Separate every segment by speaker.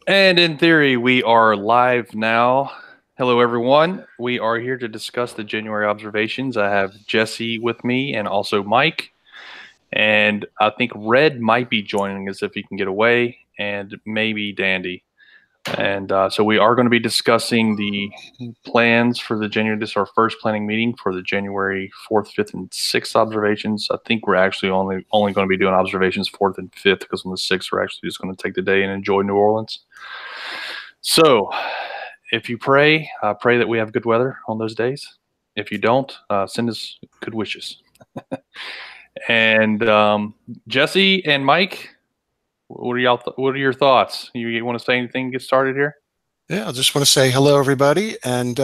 Speaker 1: And in theory, we are live now. Hello, everyone. We are here to discuss the January observations. I have Jesse with me and also Mike. And I think Red might be joining us if he can get away, and maybe Dandy. And so we are going to be discussing the plans for the January. This is our first planning meeting for the January 4th, 5th, and 6th observations. I think we're actually only going to be doing observations 4th and 5th because on the 6th, we're actually just going to take the day and enjoy New Orleans. So if you pray, pray that we have good weather on those days. If you don't, send us good wishes. And Jesse and Mike, what are y'all? What are your thoughts? You want to say anything? Get started here.
Speaker 2: Yeah, I just want to say hello, everybody. And,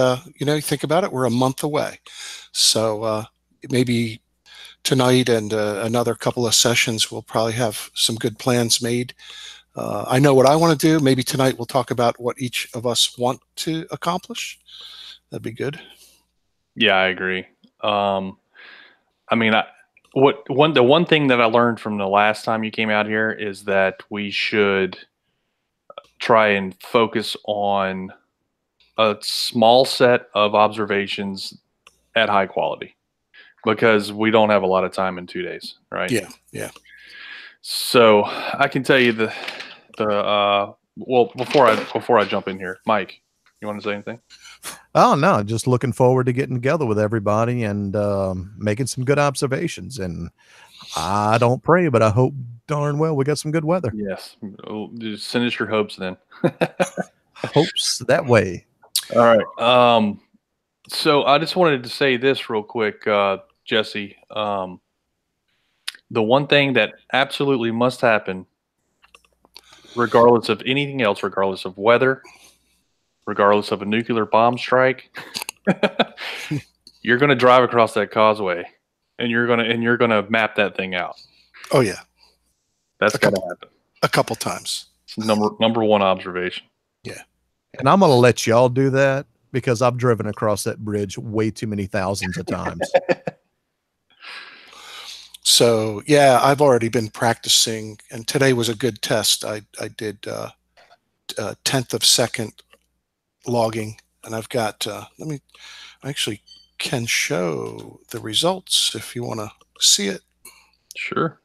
Speaker 2: think about it, we're a month away. So maybe tonight and another couple of sessions, we'll probably have some good plans made. I know what I want to do. Maybe tonight we'll talk about what each of us want to accomplish. That'd be good.
Speaker 1: Yeah, I agree. I mean, the one thing that I learned from the last time you came out here is that we should try and focus on a small set of observations at high quality because we don't have a lot of time in 2 days, right?
Speaker 2: Yeah, yeah.
Speaker 1: So I can tell you well, before I jump in here, Mike, you want to say anything?
Speaker 3: Oh no, just looking forward to getting together with everybody and making some good observations. And I don't pray, but I hope darn well we got some good weather.
Speaker 1: Yes, just send us your hopes then.
Speaker 3: Hopes that way.
Speaker 1: All right. So I just wanted to say this real quick, Jesse. The one thing that absolutely must happen, regardless of anything else, regardless of weather, regardless of a nuclear bomb strike, you're going to drive across that causeway, and you're gonna map that thing out.
Speaker 2: Oh yeah,
Speaker 1: that's got to happen
Speaker 2: a couple times.
Speaker 1: It's number one observation.
Speaker 2: Yeah,
Speaker 3: and I'm gonna let y'all do that because I've driven across that bridge way too many thousands of times.
Speaker 2: So yeah, I've already been practicing, and today was a good test. I did 10th of second logging, and I've got I actually can show the results if you want to see it.
Speaker 1: Sure.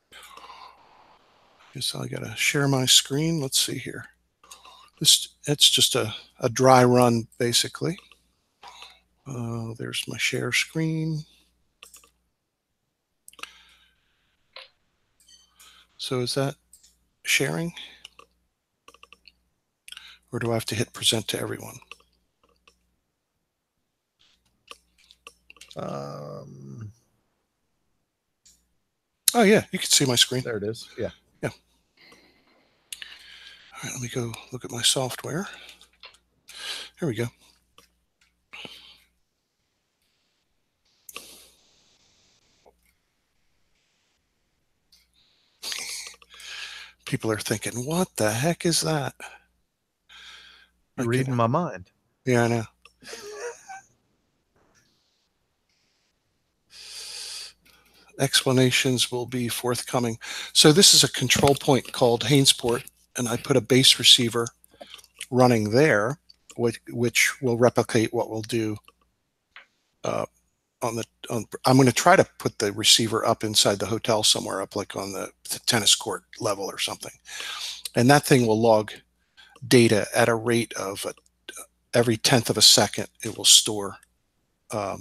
Speaker 2: So I gotta share my screen. Let's see here. It's just a dry run basically. There's my share screen. So is that sharing? Or do I have to hit present to everyone? Oh yeah, you can see my screen.
Speaker 3: There it is. Yeah.
Speaker 2: Yeah. All right, let me go look at my software. Here we go. People are thinking, what the heck is that?
Speaker 3: You're reading my mind.
Speaker 2: Yeah, I know. Explanations will be forthcoming. So this is a control point called Hainesport, and I put a base receiver running there, which will replicate what we'll do I'm going to try to put the receiver up inside the hotel somewhere, up like on the tennis court level or something. And that thing will log data at a rate of every 10th of a second. It will store, well,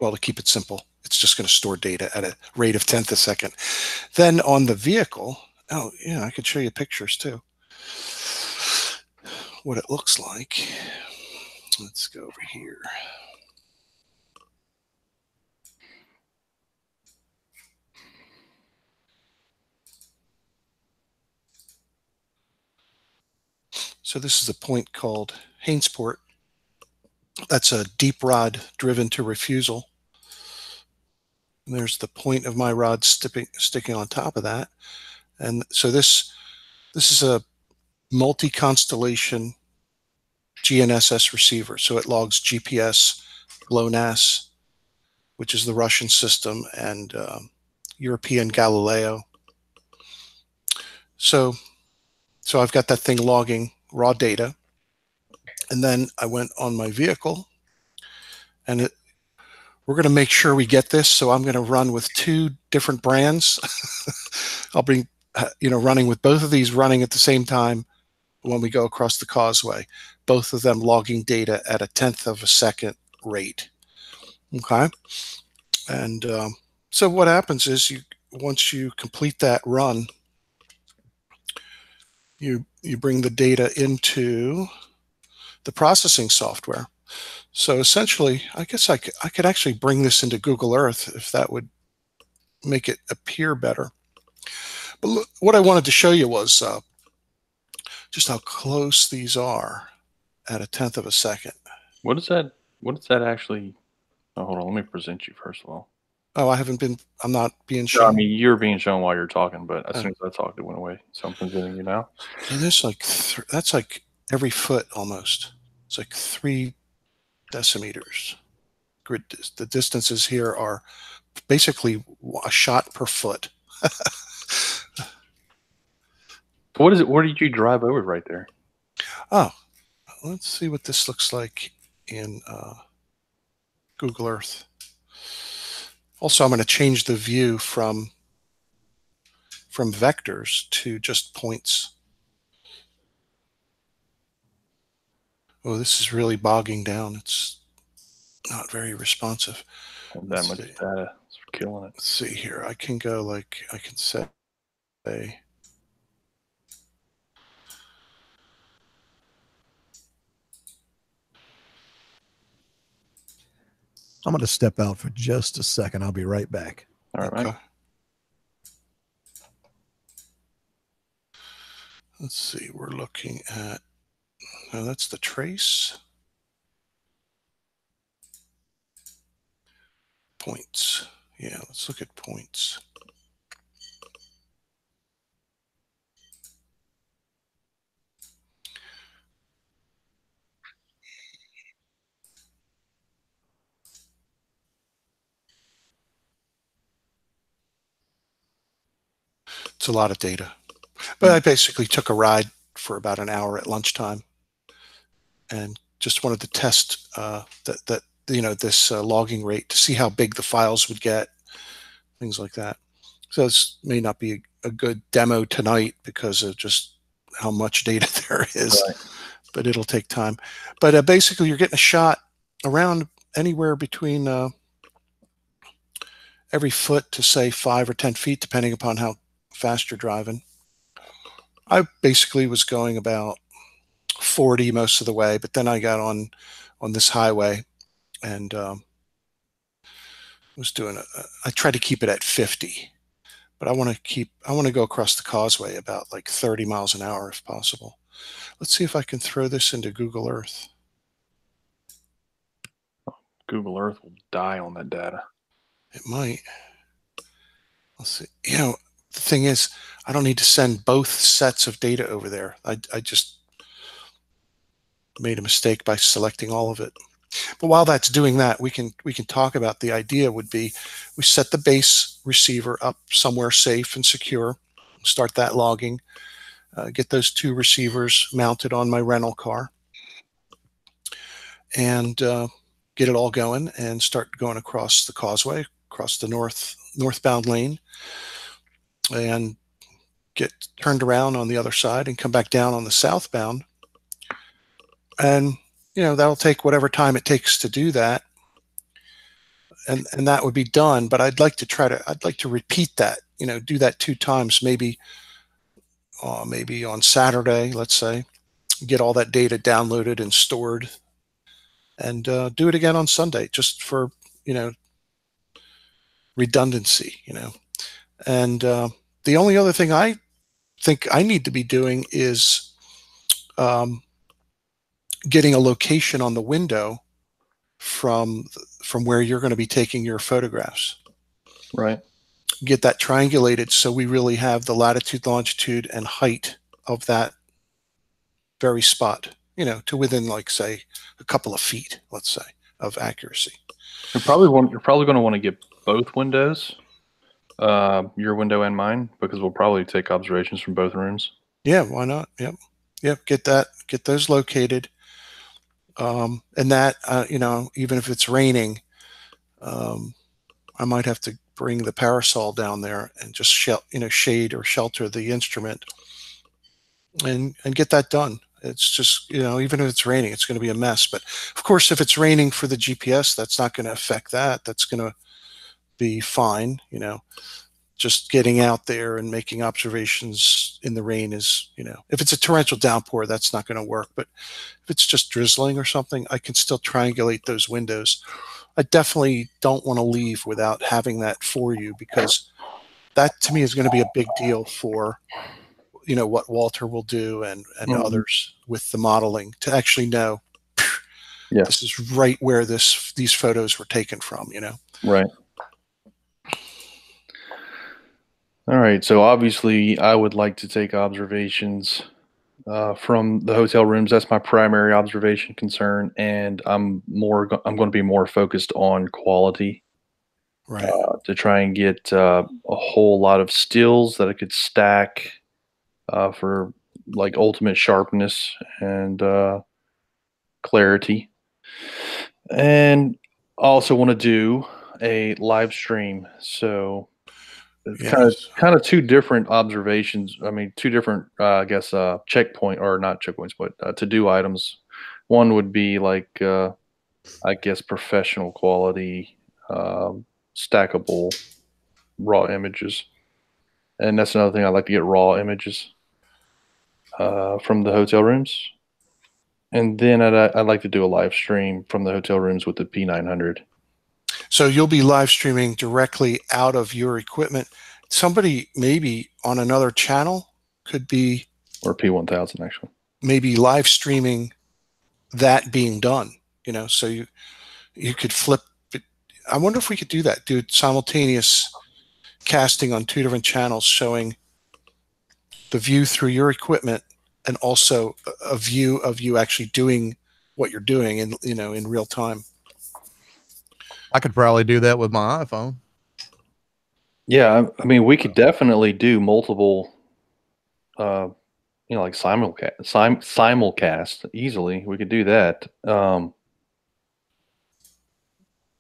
Speaker 2: to keep it simple, it's just going to store data at a rate of 10th a second. Then on the vehicle, oh yeah, I could show you pictures too. What it looks like. Let's go over here. So this is a point called Hainesport. That's a deep rod driven to refusal. And there's the point of my rod sticking on top of that. And so this is a multi-constellation GNSS receiver. So it logs GPS, GLONASS, which is the Russian system, and European Galileo. So So I've got that thing logging raw data. And then I went on my vehicle, and we're going to make sure we get this. So I'm going to run with 2 different brands. I'll bring, running with both of these running at the same time when we go across the causeway, both of them logging data at a 1/10 of a second rate. Okay. And so what happens is once you complete that run, you bring the data into the processing software. So essentially, I guess I could actually bring this into Google Earth if that would make it appear better. But look, what I wanted to show you was just how close these are at a 1/10 of a second.
Speaker 1: What is that? What is that actually? Oh, hold on. Let me present you first of all.
Speaker 2: Oh, I'm not being
Speaker 1: No,
Speaker 2: shown.
Speaker 1: I mean, you're being shown while you're talking, but as soon as I talked, it went away. So I'm presenting you now.
Speaker 2: So there's like, that's like every foot almost. It's like 3 decimeters. The distances here are basically a shot per foot.
Speaker 1: What is it? Where did you drive over right there?
Speaker 2: Oh, let's see what this looks like in Google Earth. Also, I'm going to change the view from vectors to just points. Oh, this is really bogging down. It's not very responsive.
Speaker 1: That much data. It's killing it.
Speaker 2: Let's see here. I can go like, I can say,
Speaker 3: I'm going to step out for just a second. I'll be right back.
Speaker 1: All right,
Speaker 2: okay.
Speaker 1: Mike.
Speaker 2: Let's see. We're looking at, no, that's the trace. Points. Yeah, let's look at points. It's a lot of data. But I basically took a ride for about an hour at lunchtime and just wanted to test this logging rate to see how big the files would get, things like that. So this may not be a good demo tonight because of just how much data there is,
Speaker 1: Right.
Speaker 2: but it'll take time. But basically, you're getting a shot around anywhere between every foot to say 5 or 10 feet, depending upon how fast you're driving. I basically was going about 40 most of the way, but then I got on this highway and was doing I tried to keep it at 50, but I want to go across the causeway about like 30 miles an hour if possible. Let's see if I can throw this into Google Earth.
Speaker 1: Google Earth will die on that data.
Speaker 2: It might. Let's see. The thing is, I don't need to send both sets of data over there. I just made a mistake by selecting all of it. But while that's doing that, we can talk about the idea would be we set the base receiver up somewhere safe and secure, start that logging, get those 2 receivers mounted on my rental car, and get it all going and start going across the causeway, across the northbound lane, and get turned around on the other side and come back down on the southbound. And that'll take whatever time it takes to do that, and that would be done. But I'd like to repeat that, do that 2 times, maybe on Saturday, let's say, get all that data downloaded and stored, and do it again on Sunday, just for redundancy, And the only other thing I think I need to be doing is getting a location on the window from where you're going to be taking your photographs.
Speaker 1: Right.
Speaker 2: Get that triangulated so we really have the latitude, longitude, and height of that very spot, to within, like, say, a couple of feet, let's say, of accuracy.
Speaker 1: You're probably going to want to get both windows, your window and mine, because we'll probably take observations from both rooms.
Speaker 2: Yeah, why not? Yep. Yep. Get those located. And that, even if it's raining, um, I might have to bring the parasol down there and just shade or shelter the instrument and get that done. It's just, even if it's raining, it's going to be a mess. But of course, if it's raining for the GPS, that's not going to affect that. That's going to be fine. Just getting out there and making observations in the rain is, if it's a torrential downpour, that's not going to work. But if it's just drizzling or something, I can still triangulate those windows. I definitely don't want to leave without having that for you, because that to me is going to be a big deal for, what Walter will do and others with the modeling, to actually know this is right where these photos were taken from,
Speaker 1: Right. All right. So obviously, I would like to take observations from the hotel rooms. That's my primary observation concern, and I'm going to be more focused on quality,
Speaker 2: Right.
Speaker 1: to try and get a whole lot of stills that I could stack for like ultimate sharpness and clarity. And I also want to do a live stream. So it's kind of two different observations. I mean, two different, I guess, checkpoint, or not checkpoints, but to do items. One would be like, I guess, professional quality, stackable raw images, and that's another thing. I like to get raw images from the hotel rooms, and then I'd like to do a live stream from the hotel rooms with the P900.
Speaker 2: So you'll be live streaming directly out of your equipment. Somebody maybe on another channel could be,
Speaker 1: or P1000 actually,
Speaker 2: maybe live streaming that being done. So you could flip it. I wonder if we could do that. Do simultaneous casting on two different channels, showing the view through your equipment and also a view of you actually doing what you're doing in real time.
Speaker 3: I could probably do that with my iPhone.
Speaker 1: Yeah, I mean, we could definitely do multiple, like simulcast easily. We could do that.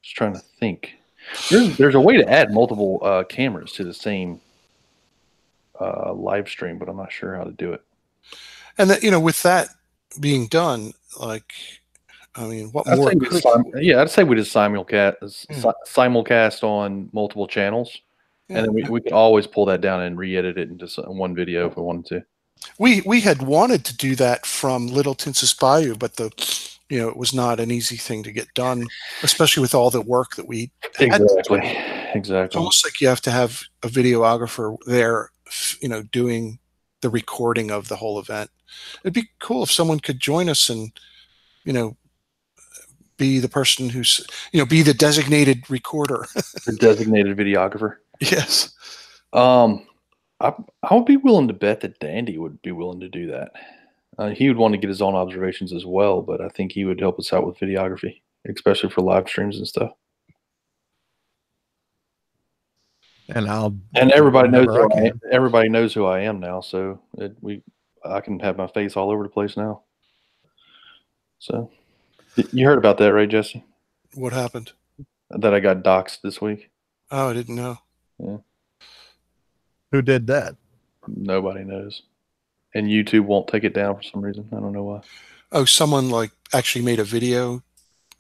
Speaker 1: Just trying to think. There's a way to add multiple cameras to the same live stream, but I'm not sure how to do it.
Speaker 2: And that, with that being done, like, I mean, what more?
Speaker 1: I'd say we just simulcast on multiple channels, and then we could always pull that down and re-edit it into one video if we wanted to.
Speaker 2: We had wanted to do that from Little Tinsus Bayou, but it was not an easy thing to get done, especially with all the work that we had.
Speaker 1: Exactly.
Speaker 2: It's almost like you have to have a videographer there, doing the recording of the whole event. It'd be cool if someone could join us and, be the person who's, be the designated recorder.
Speaker 1: The designated videographer.
Speaker 2: Yes.
Speaker 1: I would be willing to bet that Dandy would be willing to do that. He would want to get his own observations as well, but I think he would help us out with videography, especially for live streams and stuff.
Speaker 3: And
Speaker 1: everybody knows who I am now, so I can have my face all over the place now. So, you heard about that, right, Jesse?
Speaker 2: What happened?
Speaker 1: That I got doxxed this week.
Speaker 2: Oh, I didn't know.
Speaker 1: Yeah.
Speaker 3: Who did that?
Speaker 1: Nobody knows. And YouTube won't take it down for some reason. I don't know why.
Speaker 2: Oh, someone actually made a video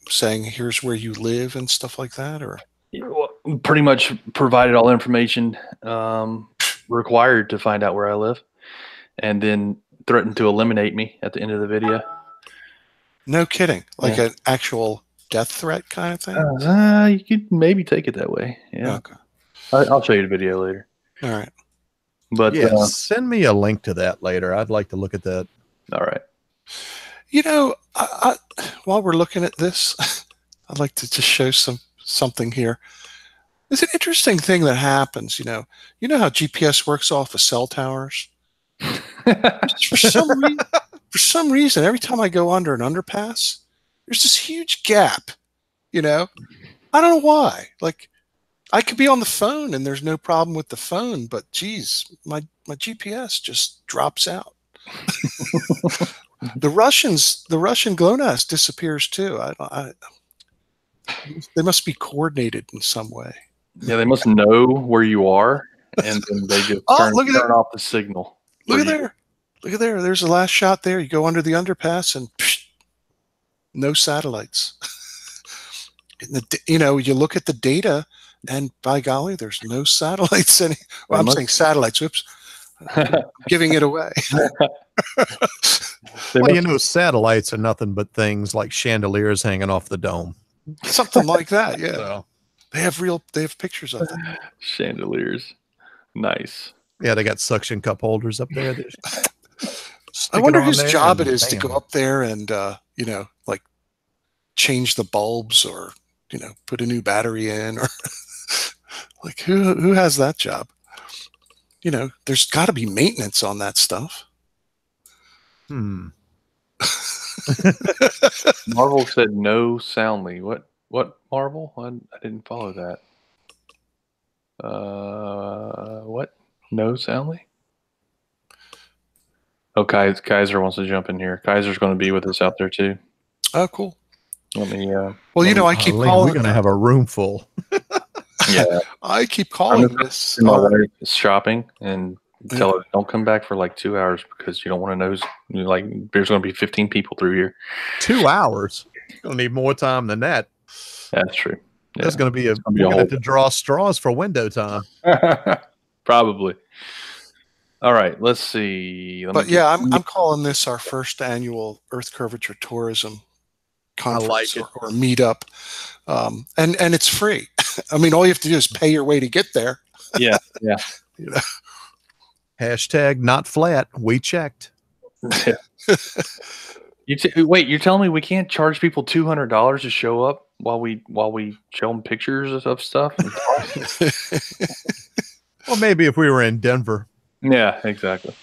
Speaker 2: saying here's where you live and stuff like that, or?
Speaker 1: Yeah, well, pretty much provided all information required to find out where I live, and then threatened to eliminate me at the end of the video.
Speaker 2: No kidding. Like an actual death threat kind of thing?
Speaker 1: You could maybe take it that way. Yeah.
Speaker 2: Okay.
Speaker 1: I'll show you the video later.
Speaker 2: All right.
Speaker 1: But
Speaker 3: send me a link to that later. I'd like to look at that.
Speaker 1: All right.
Speaker 2: While we're looking at this, I'd like to just show something here. It's an interesting thing that happens. You know how GPS works off of cell towers? for some reason, every time I go under an underpass, there's this huge gap. I don't know why. Like, I could be on the phone and there's no problem with the phone, but geez, my GPS just drops out. The Russian GLONASS disappears too. They must be coordinated in some way.
Speaker 1: Yeah, they must know where you are, and then they just turn off the signal.
Speaker 2: Look at there. Look at there. There's the last shot there. You go under the underpass and no satellites. You look at the data and by golly, there's no satellites. I'm saying satellites. Whoops. I'm giving it away.
Speaker 3: Well, satellites are nothing but things like chandeliers hanging off the dome.
Speaker 2: Something like that, yeah. So, they have pictures of them.
Speaker 1: Chandeliers. Nice.
Speaker 3: Yeah, they got suction cup holders up there.
Speaker 2: I wonder whose job it is to go up there and like change the bulbs or put a new battery in, or like who has that job? There's got to be maintenance on that stuff.
Speaker 1: Marvel said no soundly. What Marvel? I didn't follow that. What? No soundly? Oh, Kaiser wants to jump in here. Kaiser's going to be with us out there too.
Speaker 2: Oh, cool.
Speaker 1: Let me.
Speaker 2: Well, I keep calling.
Speaker 3: We're going to have a room full.
Speaker 1: Yeah,
Speaker 2: I keep calling this.
Speaker 1: My wife is shopping and tell her don't come back for like 2 hours because you don't want to know. Like there's going to be 15 people through here.
Speaker 3: 2 hours. You're going to need more time than that.
Speaker 1: That's true. Yeah.
Speaker 3: There's going to be we're going to have to draw straws for window time.
Speaker 1: Probably. All right, let's see.
Speaker 2: I'm calling this our first annual Earth Curvature Tourism conference or meetup, and it's free. I mean, all you have to do is pay your way to get there.
Speaker 1: Yeah.
Speaker 3: Hashtag not flat. We checked.
Speaker 1: Wait, you're telling me we can't charge people $200 to show up while we show them pictures of stuff?
Speaker 3: Well, maybe if we were in Denver.
Speaker 1: Yeah, exactly.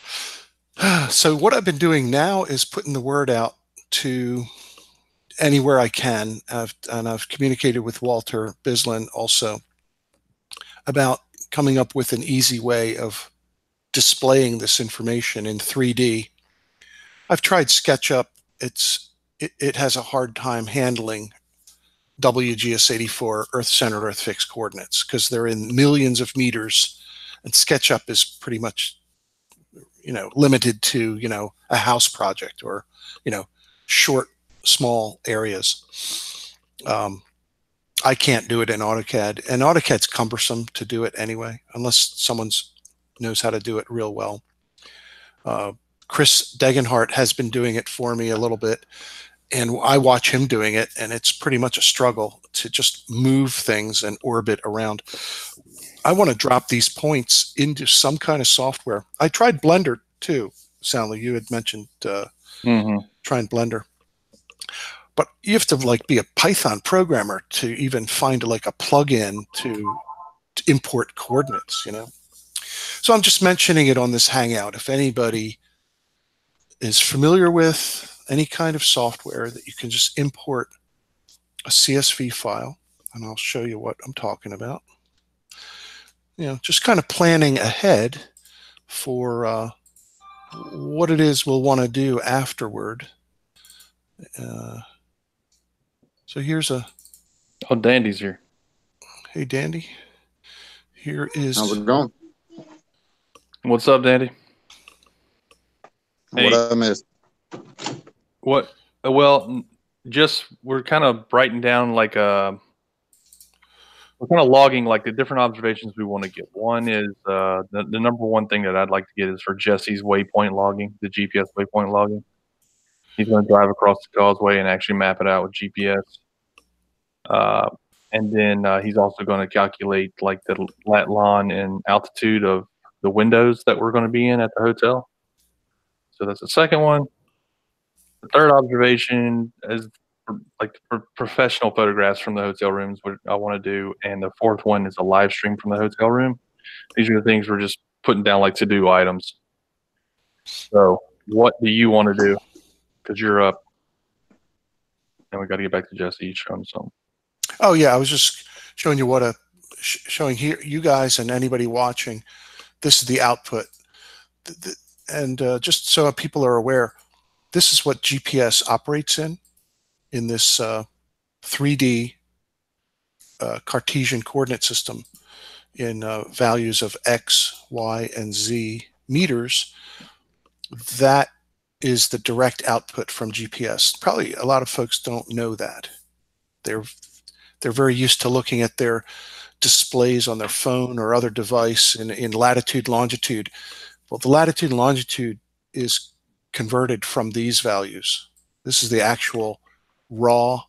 Speaker 2: So what I've been doing now is putting the word out to anywhere I can. I've communicated with Walter Bislin also about coming up with an easy way of displaying this information in 3D. I've tried SketchUp. It has a hard time handling WGS84 Earth-centered, Earth-fixed coordinates because they're in millions of meters, and SketchUp is pretty much, limited to, a house project or, short, small areas. I can't do it in AutoCAD, and AutoCAD's cumbersome to do it anyway, unless someone knows how to do it real well. Chris Degenhart has been doing it for me a little bit, and I watch him doing it, and it's pretty much a struggle to just move things and orbit around. I want to drop these points into some kind of software. I tried Blender too, Sally. You had mentioned trying Blender. But you have to be a Python programmer to even find a plugin to import coordinates, So I'm just mentioning it on this Hangout. If anybody is familiar with any kind of software that you can just import a CSV file, and I'll show you what I'm talking about. Just kind of planning ahead for what it is we'll want to do afterward. So here's
Speaker 1: Oh, Dandy's here.
Speaker 2: Hey, Dandy. Here is.
Speaker 4: How's it going?
Speaker 1: What's up, Dandy?
Speaker 4: Hey. What I missed?
Speaker 1: What? Well, we're kind of writing down we're kind of logging the different observations we want to get. One is the number one thing that I'd like to get is for Jesse's waypoint logging, the GPS waypoint logging. He's going to drive across the causeway and actually map it out with GPS. And then he's also going to calculate the lat lon and altitude of the windows that we're going to be in at the hotel. So that's the second one. The third observation is professional photographs from the hotel rooms, what I want to do. And the fourth one is a live stream from the hotel room. These are the things we're just putting down to-do items. So what do you want to do? Because you're up. And we got to get back to Jesse. He's showing something.
Speaker 2: Oh, yeah. I was just showing you what showing here, you guys and anybody watching, this is the output. And just so people are aware, this is what GPS operates in this 3D Cartesian coordinate system in values of X, Y, and Z meters. That is the direct output from GPS. Probably a lot of folks don't know that. They're very used to looking at their displays on their phone or other device in latitude, longitude. Well, the latitude and longitude is converted from these values. This is the actual raw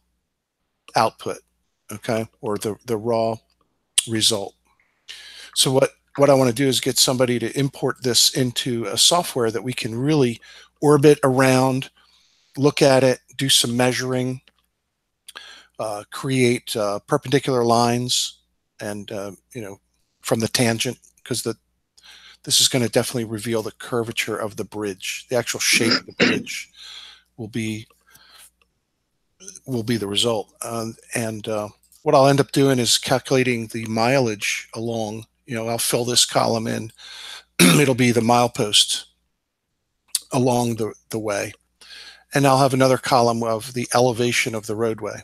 Speaker 2: output, okay, or the raw result. So what I want to do is get somebody to import this into a software that we can really orbit around, look at it, do some measuring, create perpendicular lines, and from the tangent, because this is going to definitely reveal the curvature of the bridge. The actual shape of the bridge will be the result. What I'll end up doing is calculating the mileage along. I'll fill this column in. It'll be the milepost along the way. And I'll have another column of the elevation of the roadway.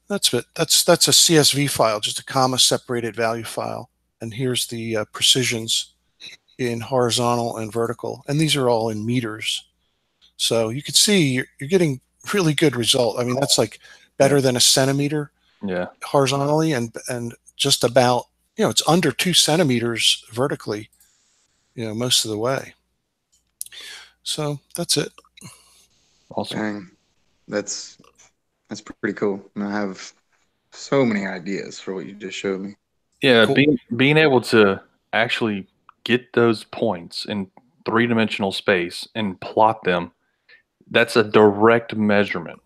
Speaker 2: That's it. That's a CSV file, just a comma separated value file. And here's the precisions in horizontal and vertical. And these are all in meters. So you can see you're getting really good result. I mean, that's like better than a centimeter horizontally, and just about, it's under 2 centimeters vertically, most of the way. So that's it.
Speaker 4: Awesome. Dang. That's pretty cool. And I have so many ideas for what you just showed me.
Speaker 1: Yeah, cool. being able to actually get those points in 3-dimensional space and plot them, that's a direct measurement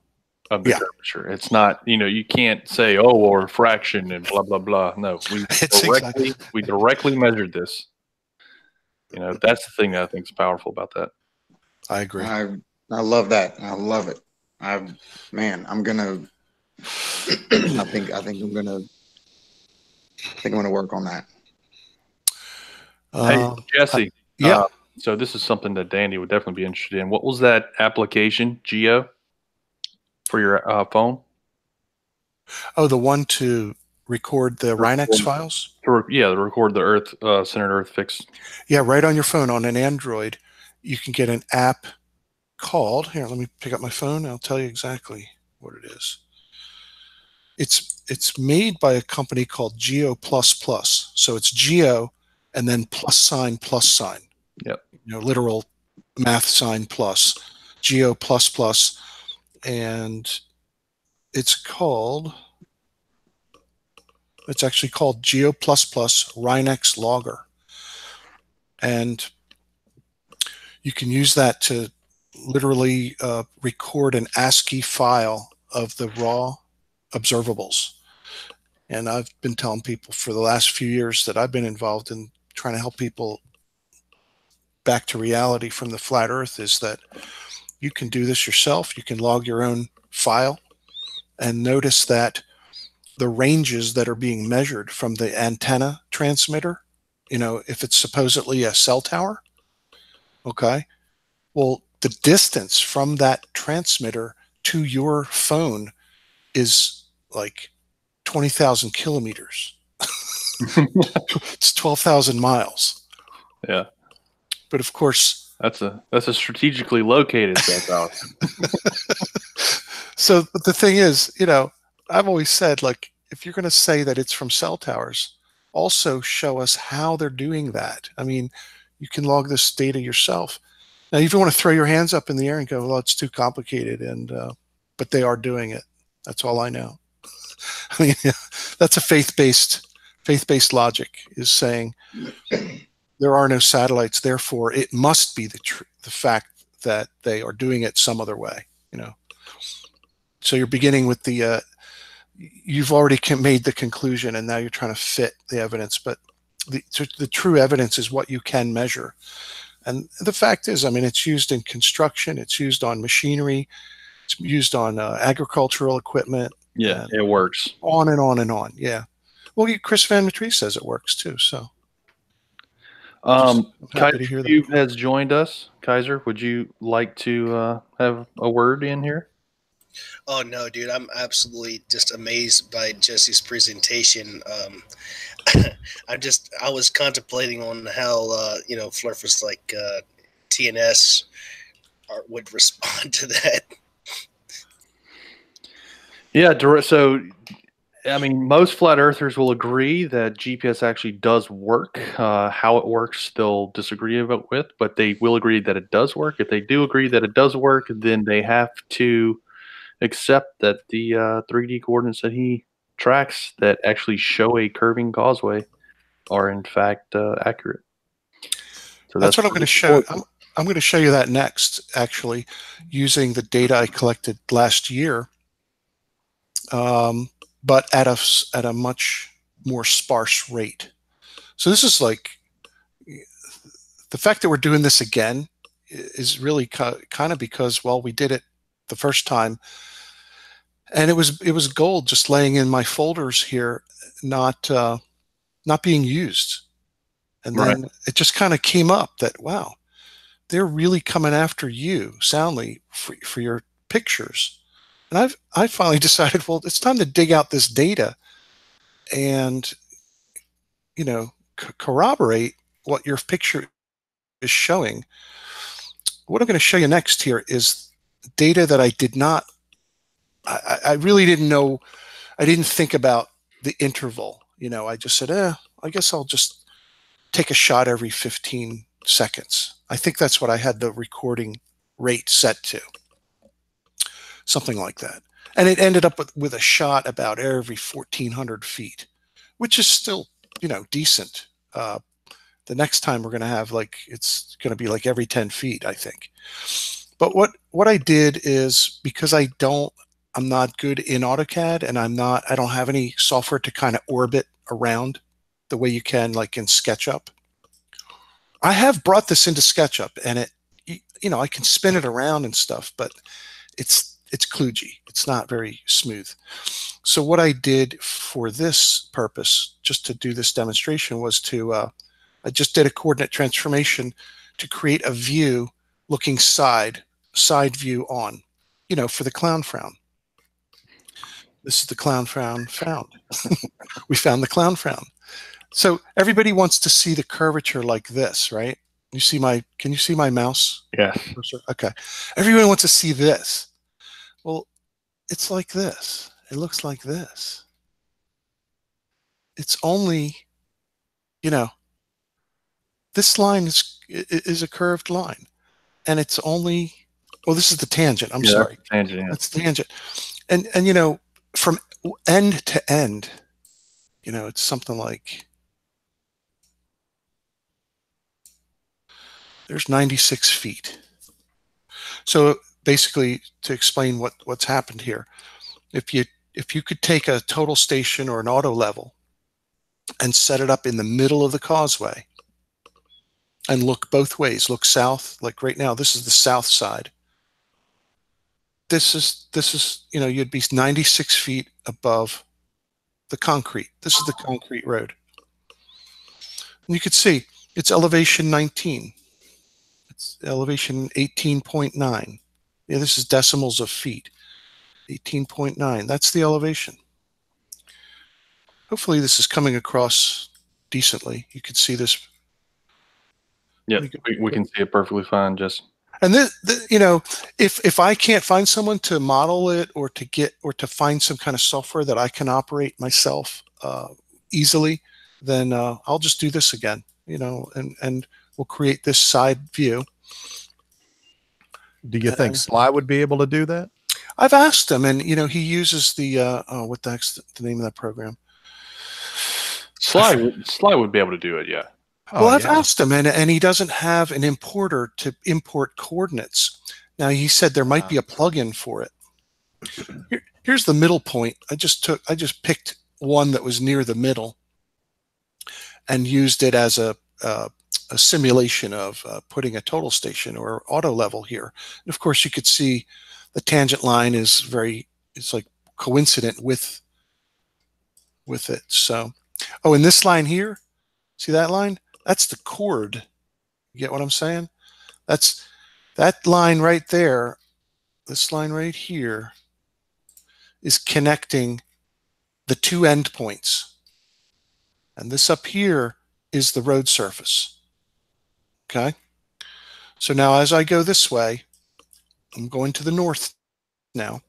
Speaker 1: of the curvature. It's not, you can't say, or refraction and blah, blah, blah. No, we directly measured this. That's the thing that I think is powerful about that.
Speaker 2: I agree.
Speaker 4: I love that. I love it. I'm gonna I think I'm gonna work on that.
Speaker 1: Hey, Jesse.
Speaker 2: Yeah.
Speaker 1: So this is something that Danny would definitely be interested in. What was that application, Geo, for your phone?
Speaker 2: Oh, the one to record the Rhinex files?
Speaker 1: To record the Earth, centered Earth fix.
Speaker 2: Yeah, right on your phone on an Android. You can get an app called, here, let me pick up my phone and I'll tell you exactly what it is. It's made by a company called Geo++. So it's Geo and then plus sign.
Speaker 1: Yep.
Speaker 2: Literal math sign plus. Geo++. And it's actually called Geo++ Rhinex Logger. And you can use that to literally record an ASCII file of the raw observables. And I've been telling people for the last few years that I've been involved in trying to help people back to reality from the flat Earth is that you can do this yourself. You can log your own file and notice that the ranges that are being measured from the antenna transmitter, if it's supposedly a cell tower, okay, well, the distance from that transmitter to your phone is like 20,000 kilometers. It's 12,000 miles.
Speaker 1: Yeah.
Speaker 2: But of course,
Speaker 1: that's a strategically located cell tower.
Speaker 2: So the thing is, I've always said, like, if you're going to say that it's from cell towers, also show us how they're doing that. I mean, you can log this data yourself. Now, if you want to throw your hands up in the air and go, well, it's too complicated, but they are doing it. That's all I know. I mean, that's a faith-based logic, is saying there are no satellites, therefore it must be the fact that they are doing it some other way. So you're beginning with you've already made the conclusion, and now you're trying to fit the evidence. But the true evidence is what you can measure. And the fact is, I mean, it's used in construction, it's used on machinery, it's used on agricultural equipment.
Speaker 1: Yeah, it works.
Speaker 2: On and on and on. Yeah. Well, Chris Van Matrie says it works too. So I'm happy to hear
Speaker 1: Kaiser
Speaker 2: that.
Speaker 1: has joined us. Kaiser, would you like to have a word in here?
Speaker 5: Oh no, dude! I'm absolutely just amazed by Jesse's presentation. I was contemplating on how Flurfus like TNS would respond to that.
Speaker 1: Yeah, so I mean, most flat earthers will agree that GPS actually does work. How it works, they'll disagree with, but they will agree that it does work. If they do agree that it does work, then they have to accept that the 3D coordinates that he tracks that actually show a curving causeway are in fact accurate. So
Speaker 2: that's what I'm going to show. I'm going to show you that next, actually, using the data I collected last year, but at a much more sparse rate. So this is like, the fact that we're doing this again is really kind of because, well, we did it the first time, and it was gold just laying in my folders here, not being used. And then it just kind of came up that, wow, they're really coming after you soundly for your pictures. And I finally decided, well, it's time to dig out this data and, corroborate what your picture is showing. What I'm going to show you next here is data that I really didn't know. I didn't think about the interval. I just said, I guess I'll just take a shot every 15 seconds. I think that's what I had the recording rate set to. Something like that. And it ended up with a shot about every 1,400 feet, which is still, decent. The next time we're going to have it's going to be like every 10 feet, I think. But what I did is, because I'm not good in AutoCAD, and I don't have any software to kind of orbit around the way you can like in SketchUp. I have brought this into SketchUp, and I can spin it around and stuff, but it's kludgy. It's not very smooth. So what I did for this purpose, just to do this demonstration, was I just did a coordinate transformation to create a view looking side view on, for the clown frown. This is the clown frown found. We found the clown frown. So everybody wants to see the curvature like this, right? Can you see my mouse?
Speaker 1: Yeah.
Speaker 2: Okay. Everyone wants to see this. Well, it's like this. It looks like this. It's only, this line is a curved line, and it's only, this is the tangent. I'm sorry.
Speaker 1: That's the tangent. Yeah.
Speaker 2: That's the tangent. And from end to end, it's something like, there's 96 feet. So basically, to explain what's happened here, if you could take a total station or an auto level and set it up in the middle of the causeway and look both ways, look south, like right now, this is the south side. This is you'd be 96 feet above the concrete. This is the concrete road. And you could see it's elevation 19. It's elevation 18.9. Yeah, this is decimals of feet. 18.9. That's the elevation. Hopefully this is coming across decently. You can see this.
Speaker 1: Yeah, we can see it perfectly fine, Jess.
Speaker 2: And if I can't find someone to model it or to find some kind of software that I can operate myself easily, then I'll just do this again, and we'll create this side view.
Speaker 3: Do you think Sly would be able to do that?
Speaker 2: I've asked him, and he uses the what the heck's the name of that program?
Speaker 1: Sly would be able to do it, yeah.
Speaker 2: Well, I've asked him, and he doesn't have an importer to import coordinates. Now, he said there might be a plugin for it. Here's the middle point. I just picked one that was near the middle and used it as a simulation of putting a total station or auto level here. And of course, you could see the tangent line is it's like coincident with it. So Oh, and this line here, see that line? That's the cord. You get what I'm saying? That's that line right there. This line right here is connecting the two endpoints. And this up here is the road surface. Okay? So now as I go this way, I'm going to the north now.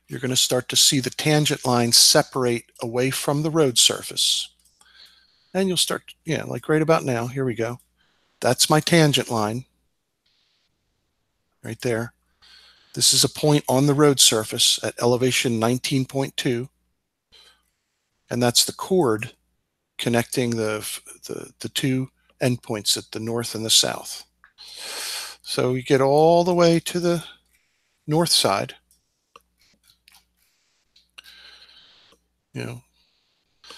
Speaker 2: You're going to start to see the tangent lines separate away from the road surface. And you'll start, yeah, like right about now. Here we go. That's my tangent line right there. This is a point on the road surface at elevation 19.2. And that's the cord connecting the two endpoints at the north and the south. So you get all the way to the north side. You know.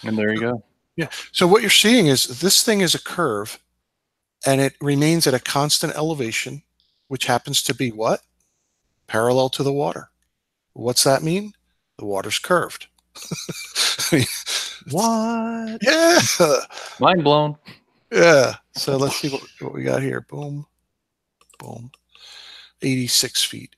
Speaker 1: And there you go.
Speaker 2: Yeah. So what you're seeing is this thing is a curve, and it remains at a constant elevation, which happens to be what? Parallel to the water. What's that mean? The water's curved.
Speaker 3: What?
Speaker 2: Yeah.
Speaker 1: Mind blown.
Speaker 2: Yeah. So let's see what we got here. Boom. Boom. 86 feet.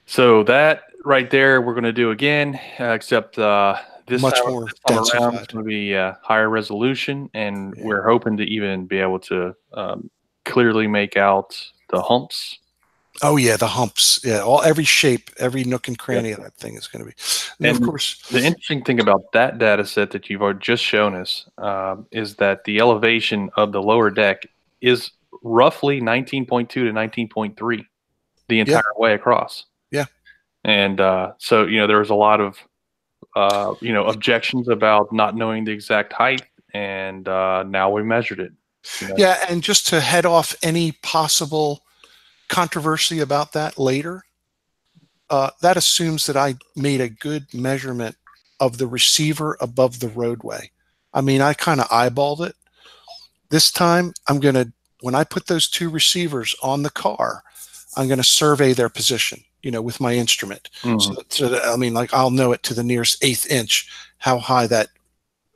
Speaker 1: So that right there, we're going to do again, except this
Speaker 2: Much
Speaker 1: time,
Speaker 2: more
Speaker 1: this time around,
Speaker 2: densified.
Speaker 1: it's going to be higher resolution, and
Speaker 2: Yeah.
Speaker 1: we're hoping to even be able to clearly make out the humps.
Speaker 2: Oh yeah, the humps. Yeah, every shape, every nook and cranny of that thing is going to be. And of course,
Speaker 1: the interesting thing about that data set that you've already just shown us is that the elevation of the lower deck is roughly 19.2 to 19.3 the entire way across.
Speaker 2: Yeah.
Speaker 1: And so, there was a lot of, objections about not knowing the exact height, and now we measured it.
Speaker 2: Yeah, and just to head off any possible controversy about that later, that assumes that I made a good measurement of the receiver above the roadway. I mean, I kind of eyeballed it. This time, when I put those two receivers on the car, I'm going to survey their position, with my instrument.
Speaker 1: Mm-hmm.
Speaker 2: So that, I mean, like I'll know it to the nearest eighth inch how high that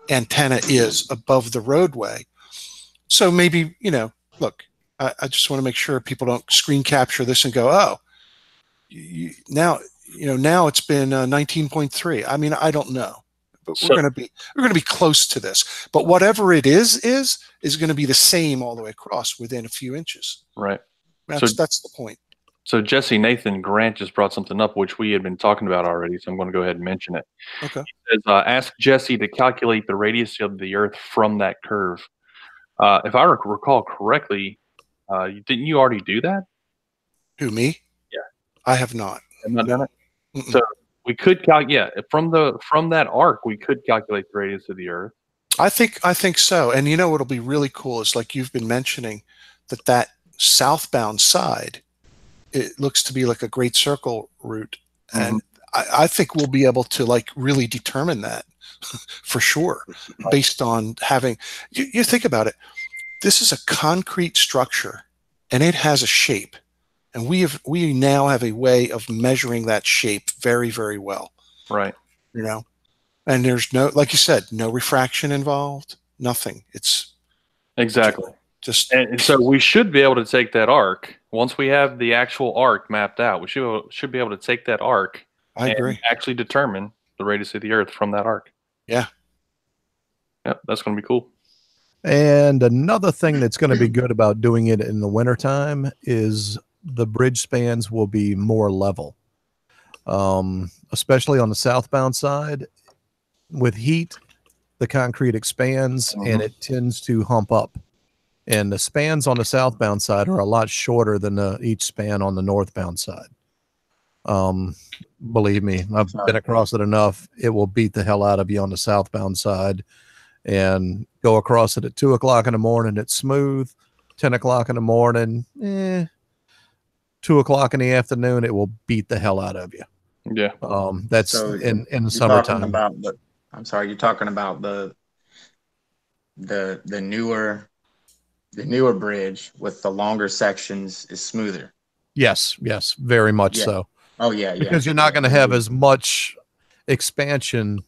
Speaker 2: antenna is above the roadway. So maybe, look, I just want to make sure people don't screen capture this and go, oh, now it's been 19.3. I mean, I don't know, but we're going to be close to this. But whatever it is going to be the same all the way across within a few inches.
Speaker 1: Right.
Speaker 2: That's the point.
Speaker 1: So Jesse, Nathan Grant just brought something up which we had been talking about already, so I'm going to go ahead and mention it.
Speaker 2: Okay.
Speaker 1: He says, ask Jesse to calculate the radius of the Earth from that curve. If I recall correctly, didn't you already do that?
Speaker 2: Who, me?
Speaker 1: Yeah.
Speaker 2: I have not.
Speaker 1: I've not done it?
Speaker 2: Mm-mm.
Speaker 1: So we could from that arc, we could calculate the radius of the Earth.
Speaker 2: I think so. And what'll be really cool is, like you've been mentioning, that southbound side, it looks to be like a great circle route.
Speaker 1: Mm-hmm.
Speaker 2: And I think we'll be able to really determine that for sure, based on having, you think about it, this is a concrete structure and it has a shape, and we now have a way of measuring that shape very, very well.
Speaker 1: Right.
Speaker 2: And there's like you said, no refraction involved, nothing. It's
Speaker 1: exactly.
Speaker 2: And
Speaker 1: so we should be able to take that arc once we have the actual arc mapped out. We should be able to take that arc.
Speaker 2: I agree.
Speaker 1: Actually determine the radius of the Earth from that arc.
Speaker 2: Yeah.
Speaker 1: Yep, that's going to be cool.
Speaker 3: And another thing that's going to be good about doing it in the wintertime is the bridge spans will be more level, especially on the southbound side. With heat, the concrete expands and it tends to hump up. And the spans on the southbound side are a lot shorter than each span on the northbound side. Believe me, I've been across it enough. It will beat the hell out of you on the southbound side, and go across it at 2 o'clock in the morning. It's smooth. 10 o'clock in the morning, 2 o'clock in the afternoon, it will beat the hell out of you.
Speaker 1: Yeah.
Speaker 3: That's
Speaker 4: So
Speaker 3: in the summertime.
Speaker 4: You're talking about the newer bridge with the longer sections is smoother.
Speaker 3: Yes, very much so.
Speaker 4: Oh yeah, yeah.
Speaker 3: because you're not going to have as much expansion.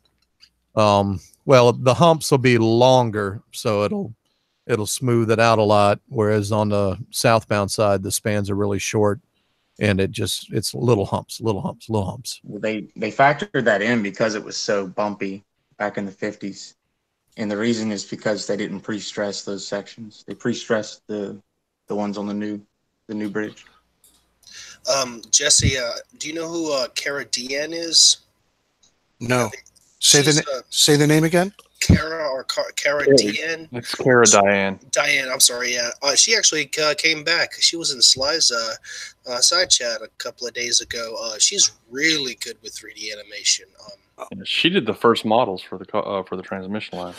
Speaker 3: Well, the humps will be longer, so it'll smooth it out a lot. Whereas on the southbound side, the spans are really short, and it's little humps, little humps, little humps.
Speaker 4: Well, they factored that in because it was so bumpy back in the 50s, and the reason is because they didn't pre-stress those sections. They pre-stressed the ones on the new bridge.
Speaker 5: Jesse, do you know who Cara Dean is?
Speaker 2: No. Say the name again.
Speaker 5: Cara or Cara Dean?
Speaker 1: It's Cara Diane.
Speaker 5: Diane, I'm sorry. Yeah, she actually came back. She was in Sly's side chat a couple of days ago. She's really good with 3D animation.
Speaker 1: She did the first models for the transmission line.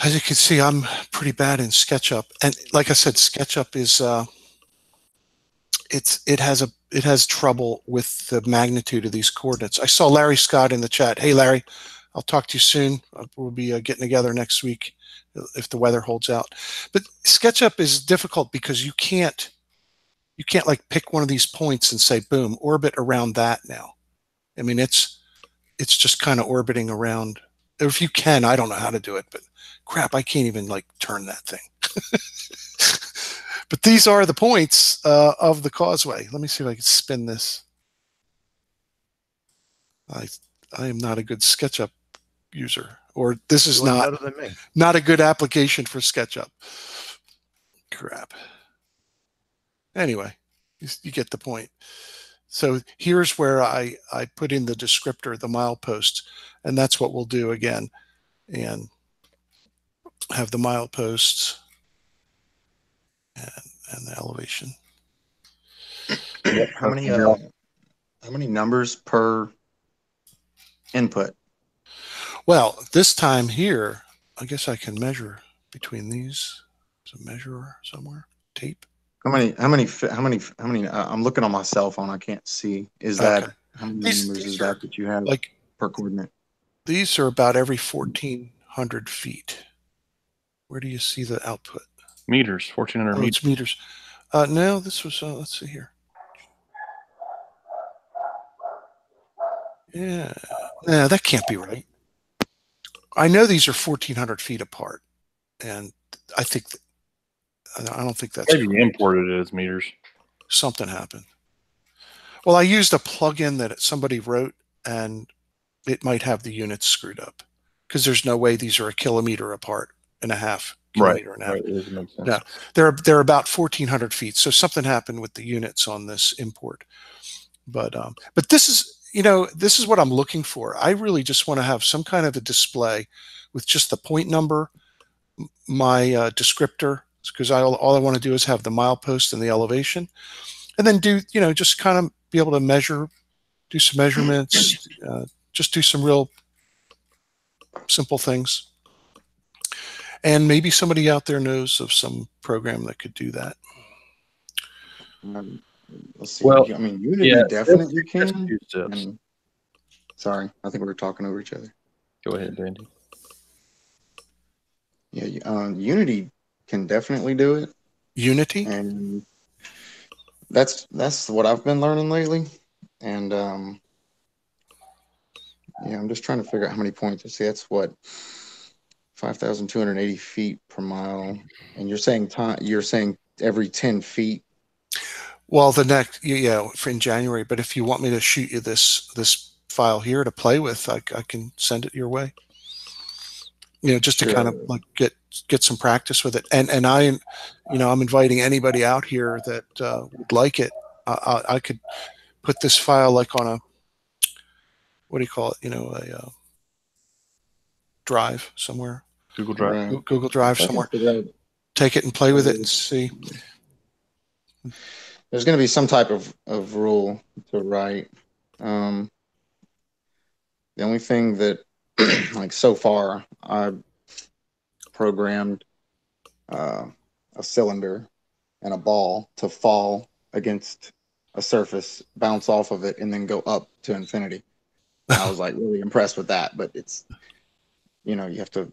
Speaker 2: As you can see, I'm pretty bad in SketchUp, and like I said, SketchUp is it has trouble with the magnitude of these coordinates. I saw Larry Scott in the chat. Hey, Larry, I'll talk to you soon. We'll be getting together next week if the weather holds out. But SketchUp is difficult because you can't like pick one of these points and say, boom, orbit around that now. I mean, it's just kind of orbiting around. If you can, I don't know how to do it, but crap, I can't even like turn that thing. But these are the points of the causeway. Let me see if I can spin this. I am not a good SketchUp user, or this is not a good application for SketchUp. Crap. Anyway, you get the point. So here's where I put in the descriptor, the mileposts, and that's what we'll do again, and have the mileposts and the elevation.
Speaker 4: How many numbers per input?
Speaker 2: Well, this time here, I guess I can measure between these. There's a measurer somewhere. Tape.
Speaker 4: How many? I'm looking on my cell phone. I can't see. Is that how many numbers is that you have
Speaker 2: like
Speaker 4: per coordinate?
Speaker 2: These are about every 1,400 feet. Where do you see the output?
Speaker 1: Meters, 1,400 meters.
Speaker 2: It's meters. No, this was, let's see here. Yeah, no, that can't be right. I know these are 1,400 feet apart, and I don't think that's
Speaker 1: maybe imported it as meters.
Speaker 2: Something happened. Well, I used a plugin that somebody wrote, and it might have the units screwed up because there's no way these are a kilometer apart and a half.
Speaker 1: Right.
Speaker 2: No, they're about 1,400 feet. So something happened with the units on this import. But this is what I'm looking for. I really just want to have some kind of a display with just the point number, my descriptor, because all I want to do is have the milepost and the elevation, and then do just kind of be able to measure, do some measurements, just do some real simple things. And maybe somebody out there knows of some program that could do that.
Speaker 4: Let's see. Well, I mean, Unity definitely can. Sorry, I think we were talking over each other.
Speaker 1: Go ahead, Randy.
Speaker 4: Yeah, Unity can definitely do it.
Speaker 2: Unity?
Speaker 4: And that's what I've been learning lately. And I'm just trying to figure out how many points. See, that's what 5,280 feet per mile, and you're saying every 10 feet.
Speaker 2: Well, the next, for in January. But if you want me to shoot you this file here to play with, I can send it your way. Just to kind of like get some practice with it. And I'm inviting anybody out here that would like it. I could put this file like on a, what do you call it? A drive somewhere.
Speaker 1: Google Drive.
Speaker 2: Right. Google Drive somewhere. Take it and play with it and see.
Speaker 4: There's going to be some type of rule to write. The only thing that, like so far, I programmed a cylinder and a ball to fall against a surface, bounce off of it, and then go up to infinity. I was like really impressed with that, but it's, you have to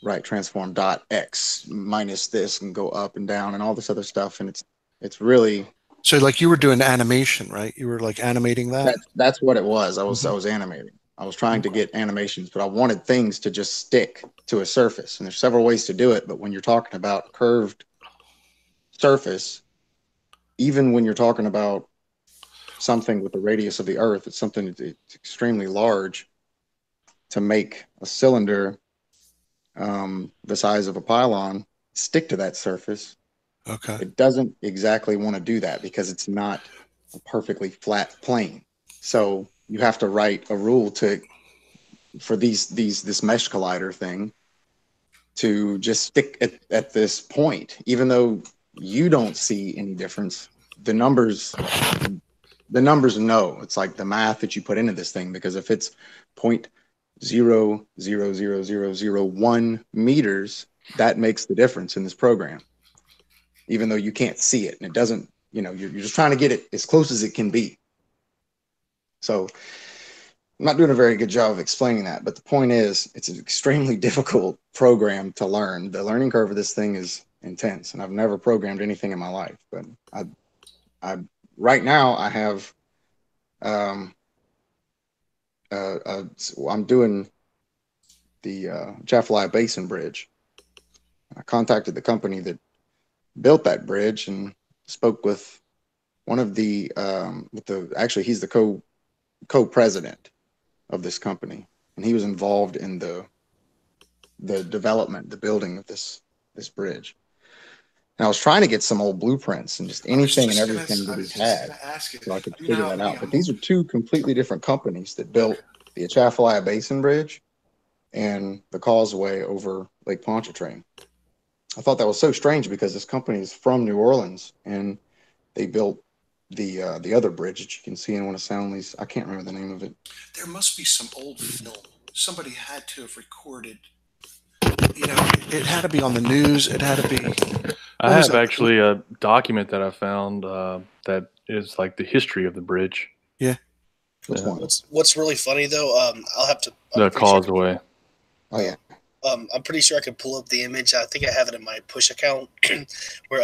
Speaker 4: write transform dot x minus this and go up and down and all this other stuff, and it's really
Speaker 2: So like you were doing animation, right? You were like animating that?
Speaker 4: That's what it was. I
Speaker 2: Mhm.
Speaker 4: was animating. I was trying to get animations, but I wanted things to just stick to a surface. And there's several ways to do it, but when you're talking about curved surface, even when you're talking about something with the radius of the Earth, it's something that's extremely large to make a cylinder the size of a pylon stick to that surface.
Speaker 2: Okay.
Speaker 4: It doesn't exactly want to do that because it's not a perfectly flat plane. So you have to write a rule for this mesh collider thing to just stick at this point, even though you don't see any difference. The numbers know. It's like the math that you put into this thing, because if it's 0.000001 meters, that makes the difference in this program, even though you can't see it, and it doesn't, you're just trying to get it as close as it can be. So I'm not doing a very good job of explaining that, but the point is, it's an extremely difficult program to learn. The learning curve of this thing is intense, and I've never programmed anything in my life. But I right now I have, I'm doing the Chaffalaya Basin Bridge. I contacted the company that built that bridge and spoke with one of actually he's the co-president of this company, and he was involved in the development, the building of this bridge. And I was trying to get some old blueprints and just anything and everything that he had, so I could figure that out. But these are two completely different companies that built the Atchafalaya Basin Bridge and the causeway over Lake Pontchartrain. I thought that was so strange because this company is from New Orleans, and they built the other bridge that you can see in one of Soundly's. I can't remember the name of it.
Speaker 2: There must be some old film. Somebody had to have recorded. It had to be on the news. It had to be.
Speaker 1: I have actually a document that I found that is like the history of the bridge.
Speaker 2: Yeah.
Speaker 4: Which one?
Speaker 5: What's really funny though, I'll have to.
Speaker 1: The causeway.
Speaker 4: Oh yeah.
Speaker 5: I'm pretty sure I could pull up the image. I think I have it in my push account where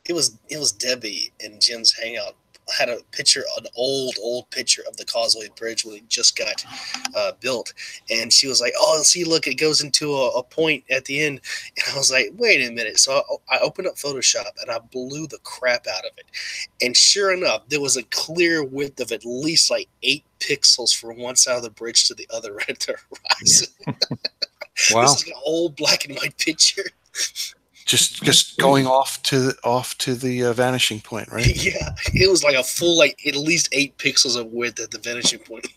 Speaker 5: it was Debbie and Jim's hangout had a picture, an old picture of the Causeway Bridge when it just got built, and she was like, "Oh, see, look, it goes into a point at the end." And I was like, "Wait a minute!" So I opened up Photoshop and I blew the crap out of it, and sure enough, there was a clear width of at least like 8 pixels from one side of the bridge to the other right at the horizon.
Speaker 2: Wow.
Speaker 5: This is an old black and white picture.
Speaker 2: Just going off to the vanishing point, right?
Speaker 5: Yeah, it was like a full, like at least 8 pixels of width at the vanishing point.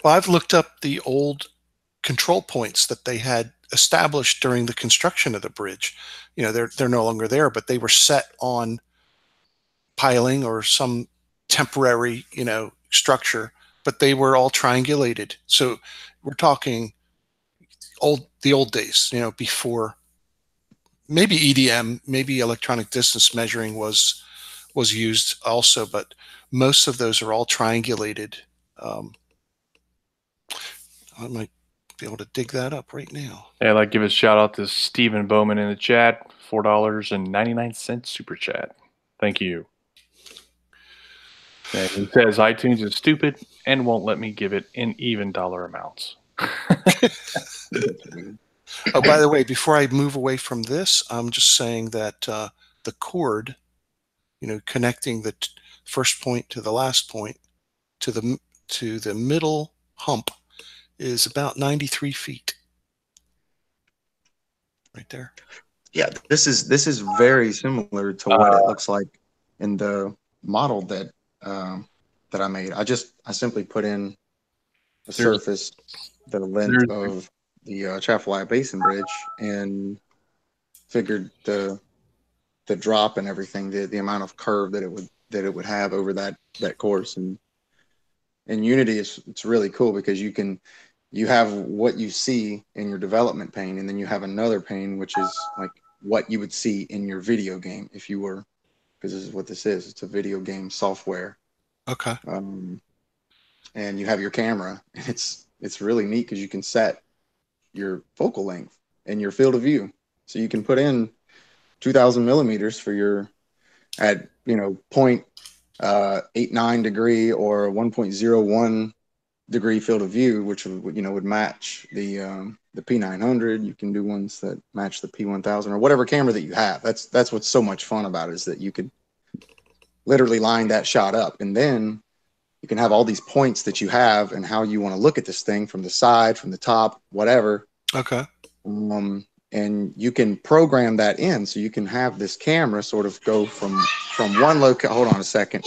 Speaker 2: Well, I've looked up the old control points that they had established during the construction of the bridge. They're no longer there, but they were set on piling or some temporary, structure, but they were all triangulated. So we're talking the old days, before maybe EDM, maybe electronic distance measuring was used also, but most of those are all triangulated. I might be able to dig that up right now.
Speaker 1: Yeah, I'd like to give a shout out to Stephen Bowman in the chat, $4.99 super chat. Thank you. And he says iTunes is stupid and won't let me give it in even dollar amounts.
Speaker 2: Oh, by the way, before I move away from this, I'm just saying that the cord, connecting the first point to the last point to the middle hump is about 93 feet. Right there.
Speaker 4: Yeah, this is very similar to what it looks like in the model that I made. I simply put in the surface, the length of the Chaffalaya Basin Bridge, and figured the drop and everything, the amount of curve that it would have over that course. And in Unity, it's really cool because you have what you see in your development pane, and then you have another pane which is like what you would see in your video game if you were, because this is what this is. It's a video game software.
Speaker 2: Okay.
Speaker 4: And you have your camera. It's really neat because you can set your focal length and your field of view. So you can put in 2,000 millimeters for your at, you know, 0.89 degree or 1.01 degree field of view, which would, you know, would match the P900. You can do ones that match the P1000 or whatever camera that you have. That's what's so much fun about it, is that you could literally line that shot up, and then you can have all these points that you have and how you want to look at this thing from the side, from the top, whatever.
Speaker 2: Okay.
Speaker 4: And you can program that in, so you can have this camera sort of go from one location. Hold on a second.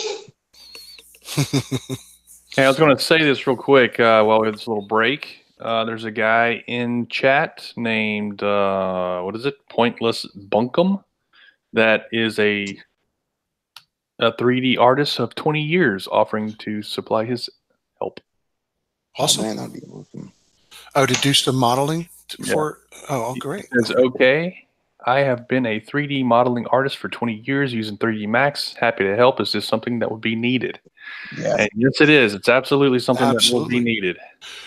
Speaker 1: Hey, I was going to say this real quick while we have this little break. There's a guy in chat named, what is it? Pointless Bunkum. That is a 3D artist of 20 years offering to supply his help.
Speaker 2: Awesome.
Speaker 4: Oh, man, that'd be awesome.
Speaker 2: Oh, to do some modeling
Speaker 1: Yeah.
Speaker 2: for. Oh, great.
Speaker 1: It's okay. I have been a 3D modeling artist for 20 years using 3D Max. Happy to help. Is this something that would be needed?
Speaker 4: Yeah.
Speaker 1: And yes, it is. It's absolutely something that will
Speaker 2: Absolutely.
Speaker 1: be needed.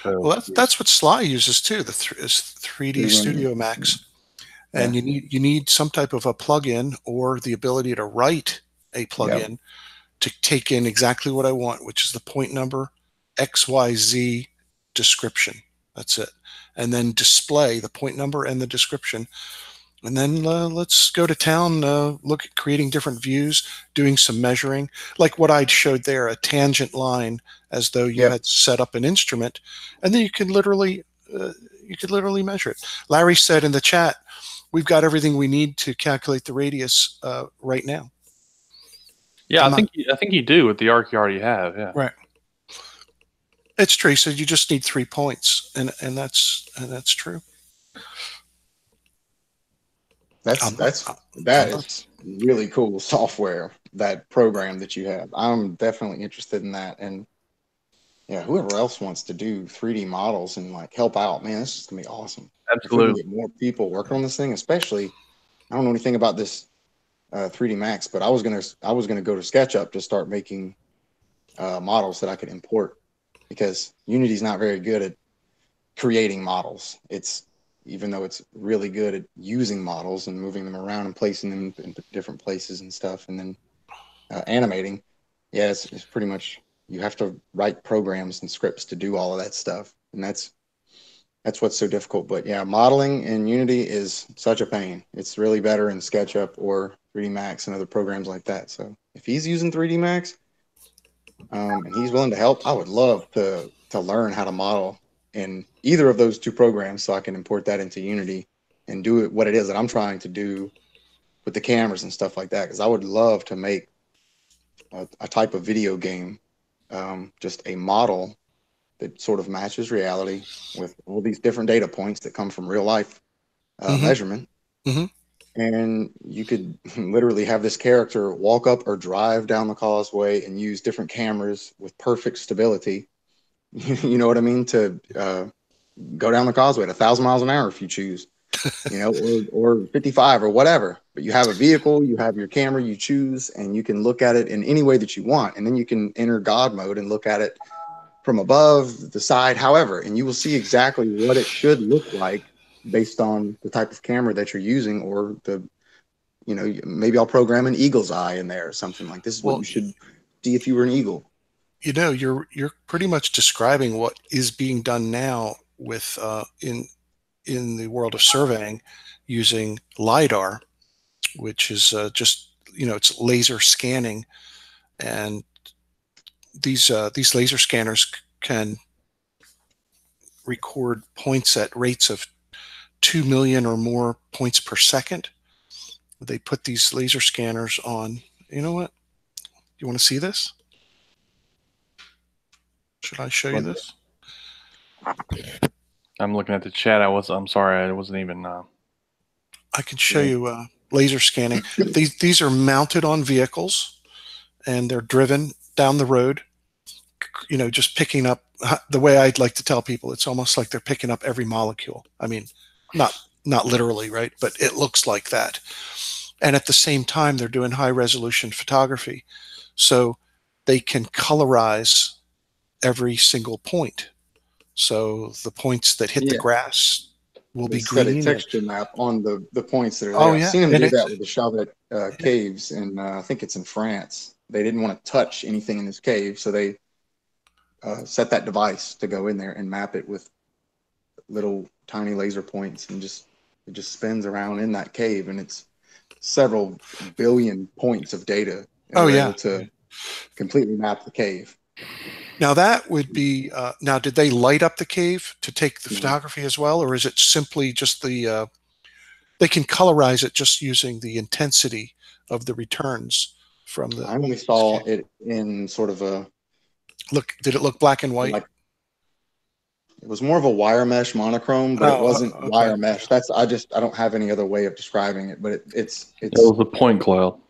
Speaker 1: So,
Speaker 2: Well, that's what Sly uses too. The 3D Studio Max, and you need some type of a plugin or the ability to write a plugin to take in exactly what I want, which is the point number, XYZ description. That's it, and then display the point number and the description. And then let's go to town, look at creating different views, doing some measuring, like what I showed there, a tangent line, as though you had set up an instrument, and then you could literally measure it. Larry said in the chat, we've got everything we need to calculate the radius right now.
Speaker 1: yeah, I think you do with the arc you already have. Yeah,
Speaker 2: right. It's true. So you just need 3 points, and that's true.
Speaker 4: That is really cool software, that program that you have. I'm definitely interested in that. And yeah, whoever else wants to do 3D models and like help out, man, this is gonna be awesome.
Speaker 1: absolutely.
Speaker 4: If we can get more people working on this thing, especially, I don't know anything about this 3D Max, but I was gonna go to SketchUp to start making models that I could import, because Unity's not very good at creating models. Even though it's really good at using models and moving them around and placing them in different places and stuff, and then animating, it's pretty much, you have to write programs and scripts to do all of that stuff, and that's what's so difficult. But yeah, modeling in Unity is such a pain. It's really better in SketchUp or 3D Max and other programs like that. So if he's using 3D Max and he's willing to help, I would love to learn how to model in either of those two programs, so I can import that into Unity and do what it is that I'm trying to do with the cameras and stuff like that. Because I would love to make a type of video game, just a model that sort of matches reality with all these different data points that come from real life measurement. And you could literally have this character walk up or drive down the causeway and use different cameras with perfect stability. You know what I mean? To go down the causeway at 1,000 miles an hour if you choose, you know, or 55 or whatever. But you have a vehicle, you have your camera, you choose, and you can look at it in any way that you want. And then you can enter God mode and look at it from above, the side, however, and you will see exactly what it should look like based on the type of camera that you're using, or you know, maybe I'll program an eagle's eye in there or something like this is what you should see if you were an eagle.
Speaker 2: You know, you're pretty much describing what is being done now with in the world of surveying using LiDAR, which is just, you know, it's laser scanning, and these laser scanners can record points at rates of 2 million or more points per second. They put these laser scanners on. You know what? You want to see this? Should I show you this?
Speaker 1: I'm looking at the chat. I'm sorry, I wasn't even.
Speaker 2: I can show you laser scanning. These are mounted on vehicles, and they're driven down the road. You know, just picking up, the way I'd like to tell people, it's almost like they're picking up every molecule. I mean, not literally, right? But it looks like that. And at the same time, they're doing high resolution photography, so they can colorize every single point. So the points that hit the grass will
Speaker 4: They
Speaker 2: be
Speaker 4: set a
Speaker 2: green.
Speaker 4: texture map on the points that are there.
Speaker 2: Oh,
Speaker 4: I've
Speaker 2: yeah.
Speaker 4: seen them
Speaker 2: And
Speaker 4: do
Speaker 2: it's-
Speaker 4: that with the Chauvet caves, and I think it's in France. They didn't want to touch anything in this cave, so they set that device to go in there and map it with little tiny laser points, and it just spins around in that cave, and it's several billion points of data. And
Speaker 2: Oh,
Speaker 4: they're
Speaker 2: yeah.
Speaker 4: able to completely map the cave.
Speaker 2: Now that would be, now did they light up the cave to take the
Speaker 4: Mhm.
Speaker 2: photography as well? Or is it simply just the, they can colorize it just using the intensity of the returns from the.
Speaker 4: I only saw it in sort of a,
Speaker 2: Look, did it look black and white?
Speaker 4: like, it was more of a wire mesh monochrome, but it wasn't
Speaker 2: okay.
Speaker 4: wire mesh. I don't have any other way of describing it, but it
Speaker 1: was a point cloud.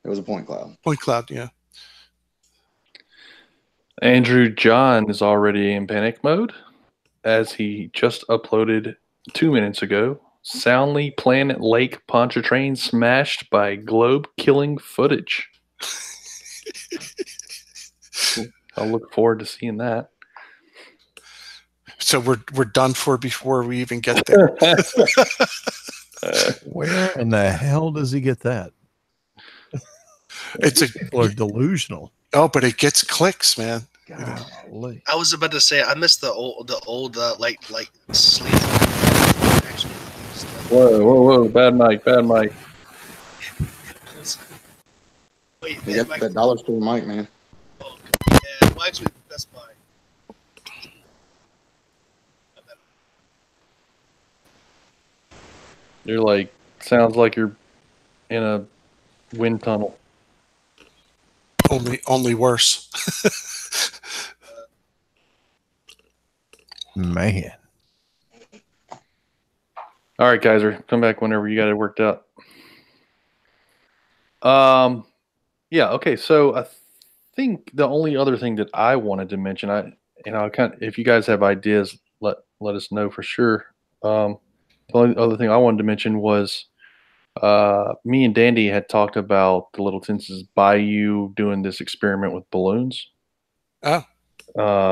Speaker 4: It was a point cloud.
Speaker 2: Point cloud, yeah.
Speaker 1: Andrew John is already in panic mode as he just uploaded 2 minutes ago. Soundly Planet Lake Pontchartrain smashed by globe killing footage. I'll look forward to seeing that.
Speaker 2: So we're done for before we even get there.
Speaker 3: Where in the hell does he get that? People are delusional.
Speaker 2: Oh, but it gets clicks, man.
Speaker 3: Golly.
Speaker 5: I was about to say I missed the old like sleeve.
Speaker 1: Whoa! Bad mic.
Speaker 5: Wait,
Speaker 4: You got that dollar store mic, man.
Speaker 5: yeah, well, actually, Best Buy.
Speaker 1: You're like, sounds like you're in a wind tunnel.
Speaker 2: Only worse.
Speaker 3: Man.
Speaker 1: All right, Kaiser, come back whenever you got it worked out. Yeah, okay. So I think the only other thing that I wanted to mention, if you guys have ideas, let us know for sure. The only other thing I wanted to mention was me and Dandy had talked about the Little Tenses Bayou doing this experiment with balloons.
Speaker 2: Oh.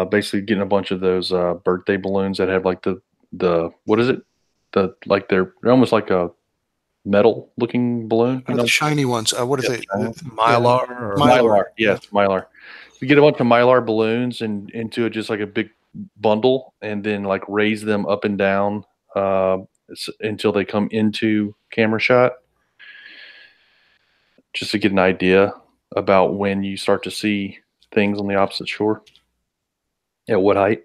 Speaker 1: Basically getting a bunch of those birthday balloons that have like the what is it? They're almost like a metal looking balloon.
Speaker 2: The shiny ones. What are they?
Speaker 3: Mylar? Or
Speaker 1: Mylar. Yes, Mylar. You get a bunch of Mylar balloons and into just like a big bundle, and then like raise them up and down until they come into camera shot, just to get an idea about when you start to see things on the opposite shore. At what height?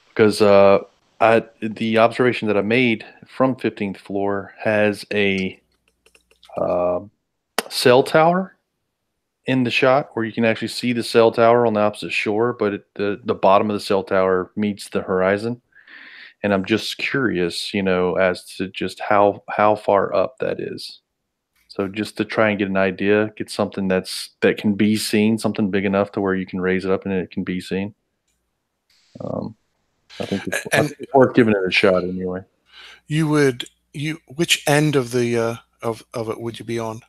Speaker 1: Because the observation that I made from 15th floor has a cell tower in the shot where you can actually see the cell tower on the opposite shore, but the bottom of the cell tower meets the horizon. And I'm just curious, as to just how far up that is. So just to try and get an idea, get something that can be seen, something big enough to where you can raise it up and it can be seen. I think it's worth giving it a shot anyway.
Speaker 2: Which end of the of it would you be on?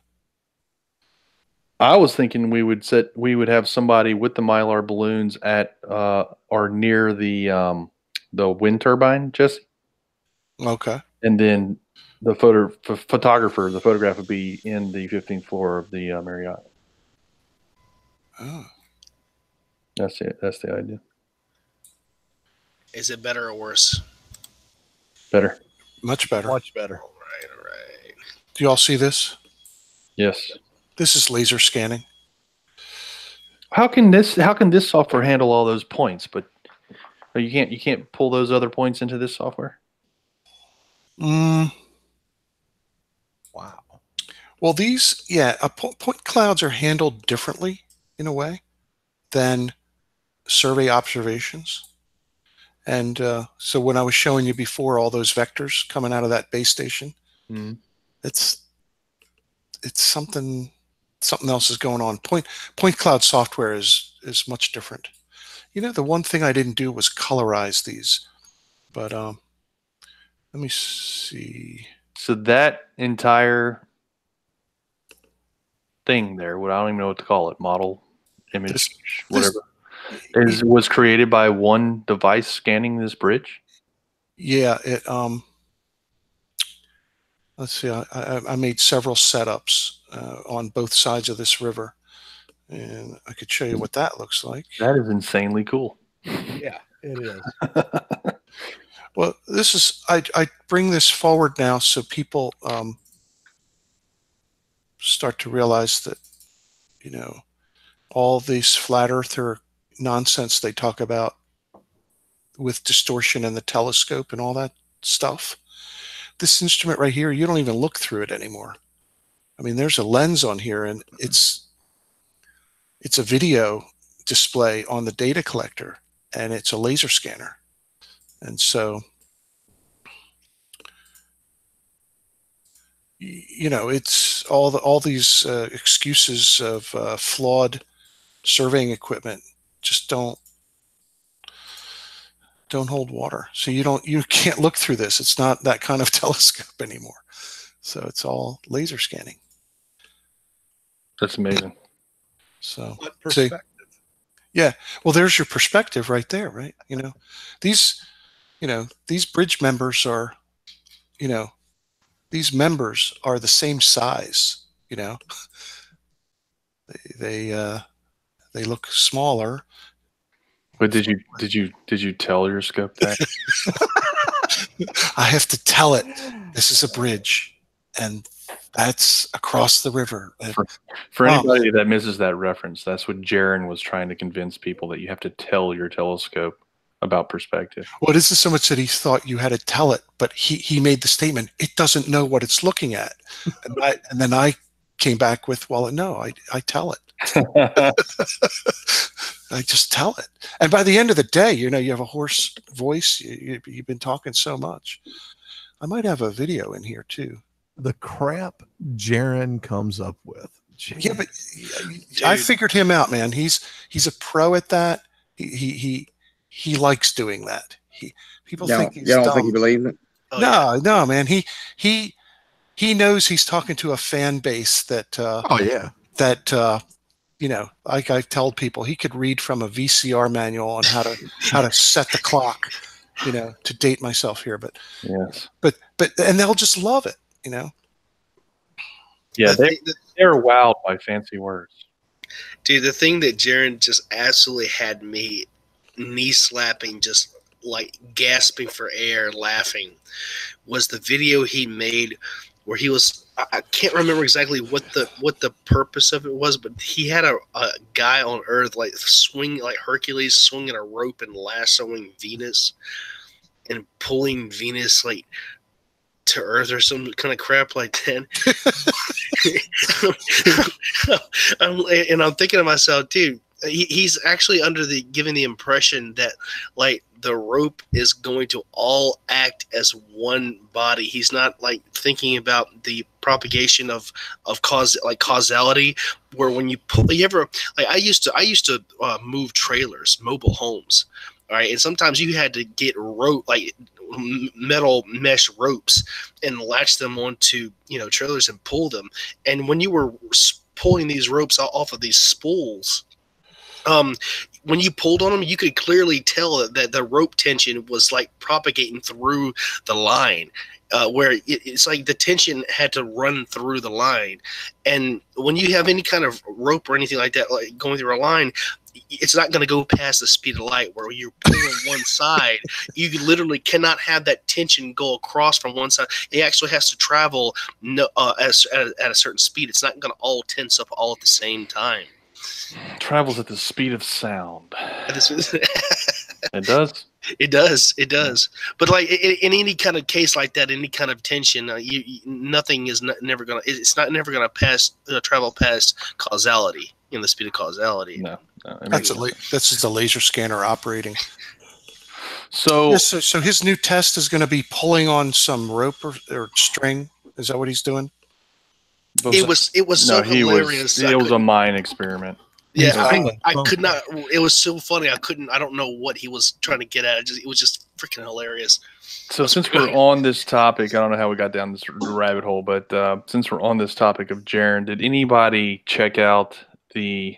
Speaker 1: I was thinking we would have somebody with the Mylar balloons at or near the wind turbine, Jesse.
Speaker 2: Okay.
Speaker 1: And then the photographer, the photograph would be in the 15th floor of the Marriott.
Speaker 2: Oh.
Speaker 1: That's it. That's the idea.
Speaker 5: Is it better or worse?
Speaker 1: Better.
Speaker 2: Much better.
Speaker 3: Much better.
Speaker 5: All right.
Speaker 2: Do you all see this?
Speaker 1: Yes.
Speaker 2: This is laser scanning.
Speaker 1: How can this software handle all those points? But you can't pull those other points into this software?
Speaker 2: Wow. Well, these, point clouds are handled differently in a way than survey observations. And so when I was showing you before all those vectors coming out of that base station, it's something else is going on. Point cloud software is much different. The one thing I didn't do was colorize these, but let me see.
Speaker 1: So that entire thing there, I don't even know what to call it, model, image, whatever, was created by one device scanning this bridge?
Speaker 2: Yeah, let's see. I made several setups on both sides of this river, and I could show you what that looks like.
Speaker 1: That is insanely cool.
Speaker 3: Yeah, it is.
Speaker 2: Well, this is I bring this forward now so people start to realize that, you know, all these flat earther nonsense they talk about with distortion and the telescope and all that stuff. This instrument right here, you don't even look through it anymore. I mean, there's a lens on here, and it's a video display on the data collector, and it's a laser scanner. And so, you know, it's all these excuses of flawed surveying equipment just don't hold water. So you can't look through this. It's not that kind of telescope anymore. So it's all laser scanning.
Speaker 1: That's amazing.
Speaker 2: So
Speaker 3: What perspective?
Speaker 2: yeah, well, there's your perspective right there, right? These bridge members are, these members are the same size. They look smaller.
Speaker 1: But did you tell your scope that?
Speaker 2: I have to tell it. This is a bridge, and that's across the river.
Speaker 1: For anybody that misses that reference, that's what Jaron was trying to convince people, that you have to tell your telescope about perspective.
Speaker 2: Well, it isn't so much that he thought you had to tell it, but he made the statement, it doesn't know what it's looking at. And then I came back with, well, no, I tell it. I just tell it. And by the end of the day, you have a hoarse voice. You've been talking so much. I might have a video in here too.
Speaker 3: The crap Jaron comes up with. Jeez.
Speaker 2: Yeah, but I figured him out, man. He's a pro at that. He likes doing that. People think he's dumb.
Speaker 4: Don't think he believes it?
Speaker 2: Oh, no, man. He knows he's talking to a fan base that like I tell people, he could read from a VCR manual on how to set the clock, to date myself here, but
Speaker 1: yes,
Speaker 2: but and they'll just love it,
Speaker 1: Yeah, they're wowed by fancy words.
Speaker 5: Dude, the thing that Jaron just absolutely had me knee slapping, just like gasping for air, laughing, was the video he made where he was, I can't remember exactly what the purpose of it was, but he had a guy on Earth like Hercules swinging a rope and lassoing Venus and pulling Venus like to Earth or some kind of crap like that. And I'm thinking to myself, dude, he's actually giving the impression that like the rope is going to all act as one body. He's not like thinking about the propagation of causality, where when you pull, I used to move trailers, mobile homes. All right. And sometimes you had to get rope, like metal mesh ropes, and latch them onto, trailers and pull them. And when you were pulling these ropes off of these spools, when you pulled on them, you could clearly tell that the rope tension was like propagating through the line, where it's like the tension had to run through the line. And when you have any kind of rope or anything like that, like going through a line, it's not going to go past the speed of light, where you're pulling one side. You literally cannot have that tension go across from one side. It actually has to travel at a certain speed. It's not going to all tense up all at the same time.
Speaker 1: Travels at the speed of sound. It does.
Speaker 5: It does. But like in any kind of case like that, any kind of tension, nothing is never gonna. It's not never gonna travel past causality, the speed of causality.
Speaker 1: No,
Speaker 2: that's just a laser scanner operating.
Speaker 1: So
Speaker 2: his new test is going to be pulling on some rope or string. Is that what he's doing?
Speaker 5: It was so hilarious.
Speaker 1: It was a mind experiment.
Speaker 5: Yeah, I could not. It was so funny. I don't know what he was trying to get at. It was just freaking hilarious.
Speaker 1: So since we're on this topic, I don't know how we got down this rabbit hole, but since we're on this topic of Jaron, did anybody check out Behind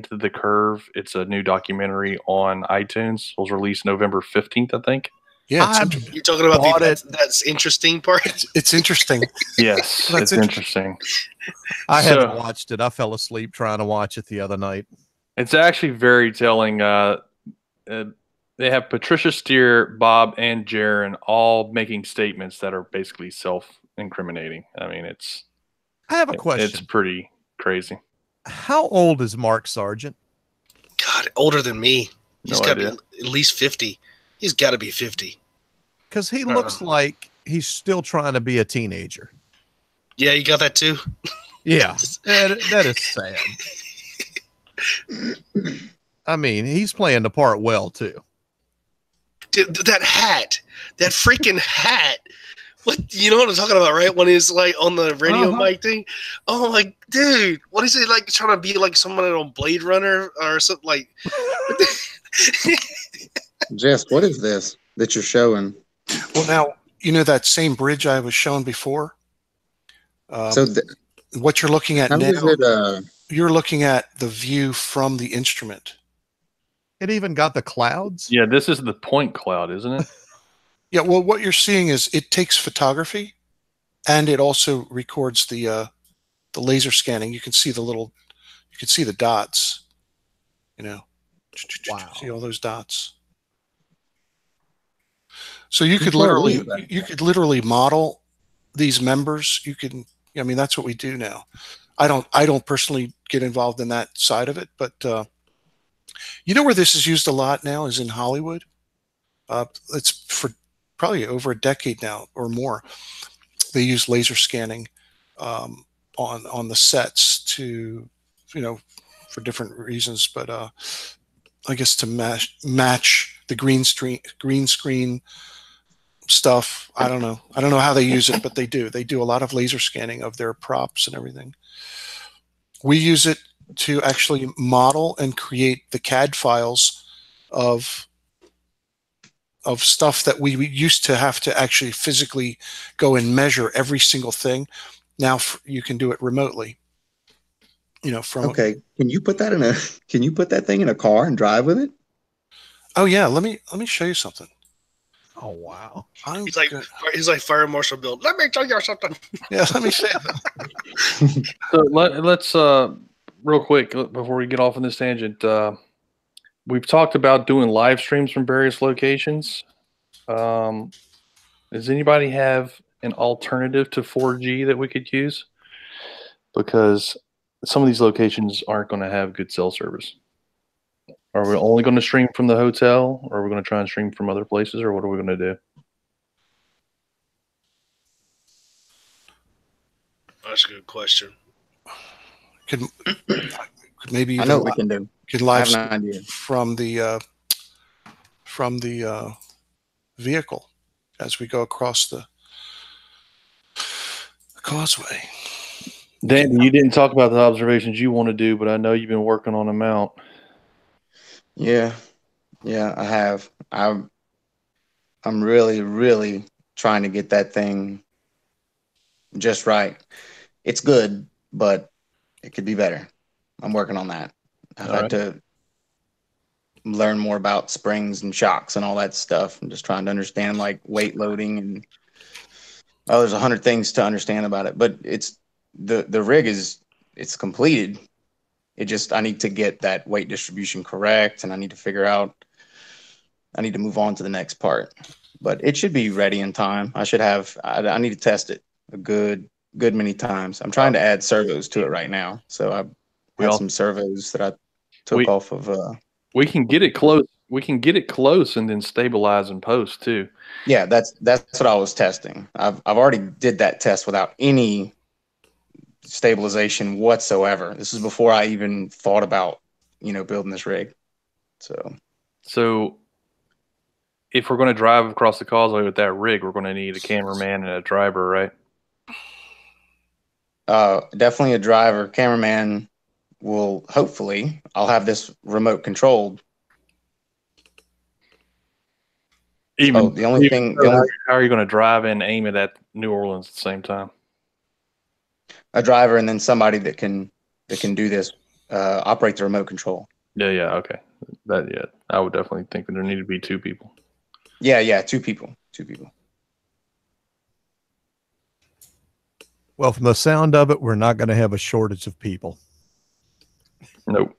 Speaker 1: the Curve? It's a new documentary on iTunes. It was released November 15th, I think.
Speaker 2: Yeah,
Speaker 3: I
Speaker 5: You're talking about
Speaker 3: bought
Speaker 5: that's interesting part.
Speaker 2: it's interesting.
Speaker 1: Yes,
Speaker 2: That's
Speaker 1: it's interesting.
Speaker 3: I
Speaker 1: So-
Speaker 3: haven't watched it. I fell asleep trying to watch it the other night.
Speaker 1: It's actually very telling. They have Patricia Steer, Bob, and Jaron all making statements that are basically self-incriminating. I mean,
Speaker 3: I have a
Speaker 1: it's
Speaker 3: question.
Speaker 1: pretty crazy.
Speaker 3: How old is Mark Sargent?
Speaker 5: God, older than me. He's
Speaker 1: No
Speaker 5: got to
Speaker 1: idea.
Speaker 5: be at least 50. He's got to be 50.
Speaker 3: Because he looks like he's still trying to be a teenager.
Speaker 5: Yeah, you got that too?
Speaker 3: Yeah, that is sad. I mean, he's playing the part well, too.
Speaker 5: Dude, that hat. That freaking hat. What, you know what I'm talking about, right? When he's like on the radio mic thing. Oh my dude, what is it like trying to be like someone on Blade Runner or something like?
Speaker 4: Jess, what is this that you're showing?
Speaker 2: Well, now, you know that same bridge I was shown before?
Speaker 4: So
Speaker 2: What you're looking at
Speaker 4: how
Speaker 2: now,
Speaker 4: is it?
Speaker 2: you're looking at the view from the instrument.
Speaker 3: It even got the clouds.
Speaker 1: Yeah, this is the point cloud, isn't it?
Speaker 2: Yeah, well, what you're seeing is it takes photography, and it also records the laser scanning. You can see you can see the dots. You know,
Speaker 3: Wow.
Speaker 2: see all those dots. So you could
Speaker 4: Control
Speaker 2: literally
Speaker 4: is that?
Speaker 2: you could literally model these members. You can. I mean, that's what we do now. I don't personally get involved in that side of it, but you know where this is used a lot now is in Hollywood. It's for probably over a decade now or more. They use laser scanning on the sets to, you know, for different reasons, but I guess to match the green screen stuff. I don't know how they use it, but they do. They do a lot of laser scanning of their props and everything. We use it to actually model and create the CAD files of stuff that we used to have to actually physically go and measure every single thing. Now you can do it remotely. You know, from
Speaker 4: Okay, can you put that thing in a car and drive with it?
Speaker 2: Oh yeah, let me show you something.
Speaker 3: Oh, wow.
Speaker 5: He's like Fire Marshal Bill. Let me tell you something.
Speaker 2: Yeah, let me show you.
Speaker 1: So let's real quick before we get off on this tangent. We've talked about doing live streams from various locations. Does anybody have an alternative to 4G that we could use? Because some of these locations aren't going to have good cell service. Are we only going to stream from the hotel, or are we going to try and stream from other places, or what are we going to do?
Speaker 5: That's a good question.
Speaker 2: Could maybe
Speaker 4: I
Speaker 2: even
Speaker 4: know what we can do.
Speaker 2: could
Speaker 4: I
Speaker 2: live
Speaker 4: have an idea.
Speaker 2: from the vehicle as we go across the causeway.
Speaker 1: Dan, you didn't talk about the observations you want to do, but I know you've been working on them out.
Speaker 4: Yeah, I have. I'm really, really trying to get that thing just right. It's good, but it could be better. I'm working on that. I've had to learn more about springs and shocks and all that stuff. I'm just trying to understand like weight loading and there's 100 things to understand about it. But it's the rig it's completed. It just I need to get that weight distribution correct, and I need to move on to the next part. But it should be ready in time. I need to test it a good many times. I'm trying to add servos to it right now. So I have some servos that I took off of
Speaker 1: we can get it close. We can get it close and then stabilize in post too.
Speaker 4: Yeah, that's what I was testing. I've already did that test without any stabilization whatsoever. This is before I even thought about, building this rig. So
Speaker 1: if we're going to drive across the causeway with that rig, we're going to need a cameraman and a driver, right?
Speaker 4: Definitely a driver. Cameraman will hopefully. I'll have this remote controlled.
Speaker 1: How are you going to drive and aim it at New Orleans at the same time?
Speaker 4: A driver and then somebody that can do this, operate the remote control.
Speaker 1: Yeah, okay. I would definitely think that there need to be two people.
Speaker 4: Yeah, two people.
Speaker 3: Well, from the sound of it, we're not going to have a shortage of people.
Speaker 1: Nope.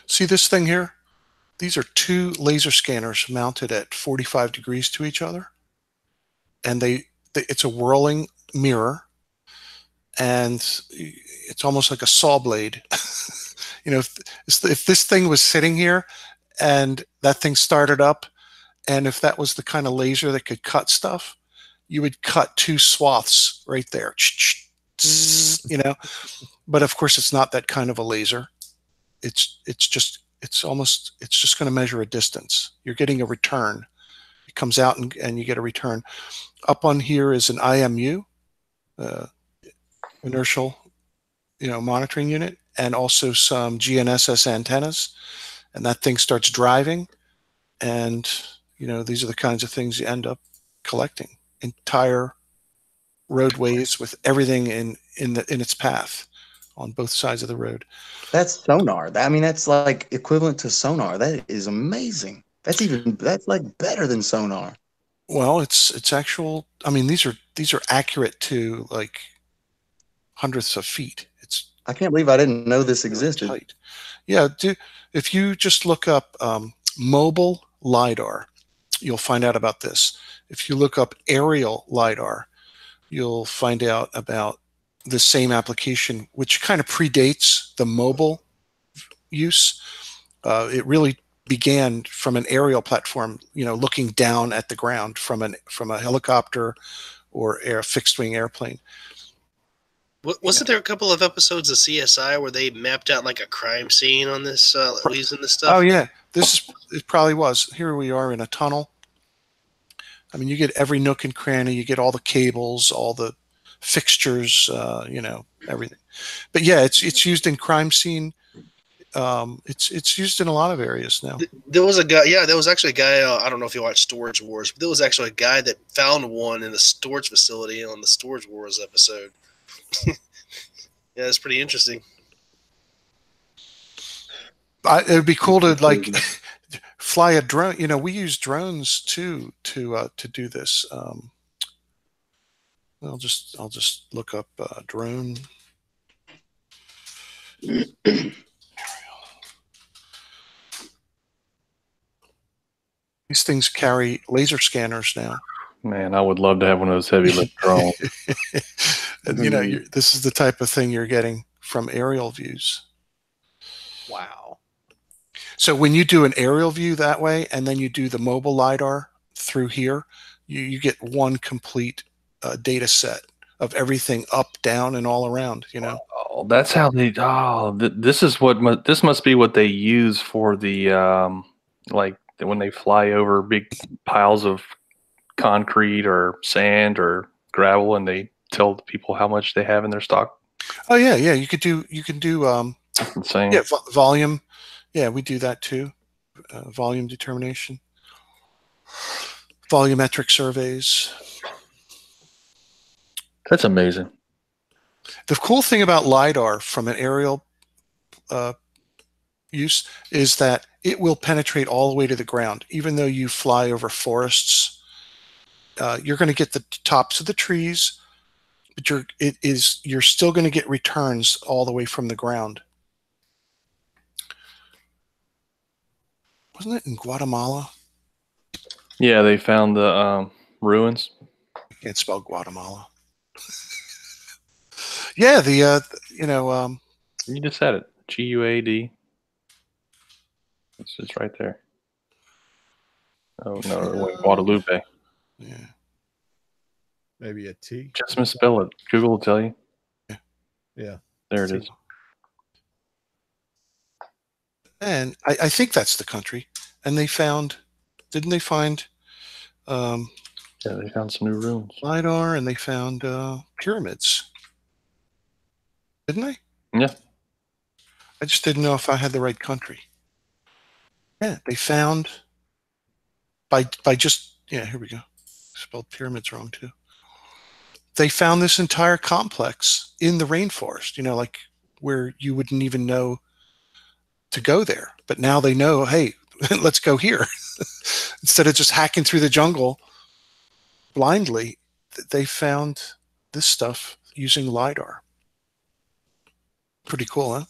Speaker 2: See this thing here? These are two laser scanners mounted at 45 degrees to each other. And it's a whirling mirror. And it's almost like a saw blade. You know, if this thing was sitting here and that thing started up, and if that was the kind of laser that could cut stuff, you would cut two swaths right there. You know, but of course it's not that kind of a laser. It's just going to measure a distance. You're getting a return. It comes out and you get a return. Up on here is an IMU, inertial, monitoring unit, and also some GNSS antennas. And that thing starts driving, and these are the kinds of things you end up collecting. Entire roadways with everything in its path on both sides of the road.
Speaker 4: That's sonar. I mean, that's like equivalent to sonar. That is amazing. That's like better than sonar.
Speaker 2: Well, it's actual. I mean, these are accurate to like hundredths of feet.
Speaker 4: I can't believe I didn't know this existed.
Speaker 2: Tight. Yeah, if you just look up mobile LiDAR, you'll find out about this. If you look up aerial LiDAR, you'll find out about the same application, which kind of predates the mobile use. It really began from an aerial platform, looking down at the ground from a helicopter or a fixed-wing airplane.
Speaker 5: Wasn't there a couple of episodes of CSI where they mapped out like a crime scene on this using this stuff?
Speaker 2: Oh yeah, it probably was. Here we are in a tunnel. I mean, you get every nook and cranny. You get all the cables, all the fixtures, everything. But yeah, it's used in crime scene. It's used in a lot of areas now.
Speaker 5: There was a guy. Yeah, there was actually a guy. I don't know if you watched Storage Wars, but there was actually a guy that found one in a storage facility on the Storage Wars episode. Yeah, that's pretty interesting.
Speaker 2: It would be cool to like fly a drone. We use drones too to do this. I'll just look up drone. These things carry laser scanners now.
Speaker 1: Man, I would love to have one of those heavy lift drones.
Speaker 2: And, this is the type of thing you're getting from aerial views.
Speaker 3: Wow.
Speaker 2: So when you do an aerial view that way, and then you do the mobile LiDAR through here, you get one complete data set of everything up, down, and all around.
Speaker 1: Oh, that's how they. Oh, this must be what they use for the like when they fly over big piles of concrete or sand or gravel, and they tell the people how much they have in their stock.
Speaker 2: Oh yeah. You can do
Speaker 1: That's insane.
Speaker 2: yeah, volume. Yeah, we do that too. Volume determination, volumetric surveys.
Speaker 1: That's amazing.
Speaker 2: The cool thing about LiDAR from an aerial use is that it will penetrate all the way to the ground. Even though you fly over forests, you're going to get the tops of the trees, but you're still going to get returns all the way from the ground. Wasn't it in Guatemala?
Speaker 1: Yeah, they found the ruins.
Speaker 2: I can't spell Guatemala. Yeah,
Speaker 1: You just said it. GUAD. It's just right there. Oh no, it went Guadalupe.
Speaker 2: Yeah.
Speaker 3: Maybe a T.
Speaker 1: Just misspell it. Google will tell you.
Speaker 3: Yeah.
Speaker 1: There it is.
Speaker 2: And I think that's the country. And didn't they find
Speaker 1: Yeah, they found some new ruins.
Speaker 2: LiDAR, and they found pyramids. Didn't they?
Speaker 1: Yeah.
Speaker 2: I just didn't know if I had the right country. Yeah, they found by just, yeah, here we go. Spelled pyramids wrong too. They found this entire complex in the rainforest, like where you wouldn't even know to go there. But now they know, hey, let's go here. Instead of just hacking through the jungle blindly, they found this stuff using LiDAR. Pretty cool, huh?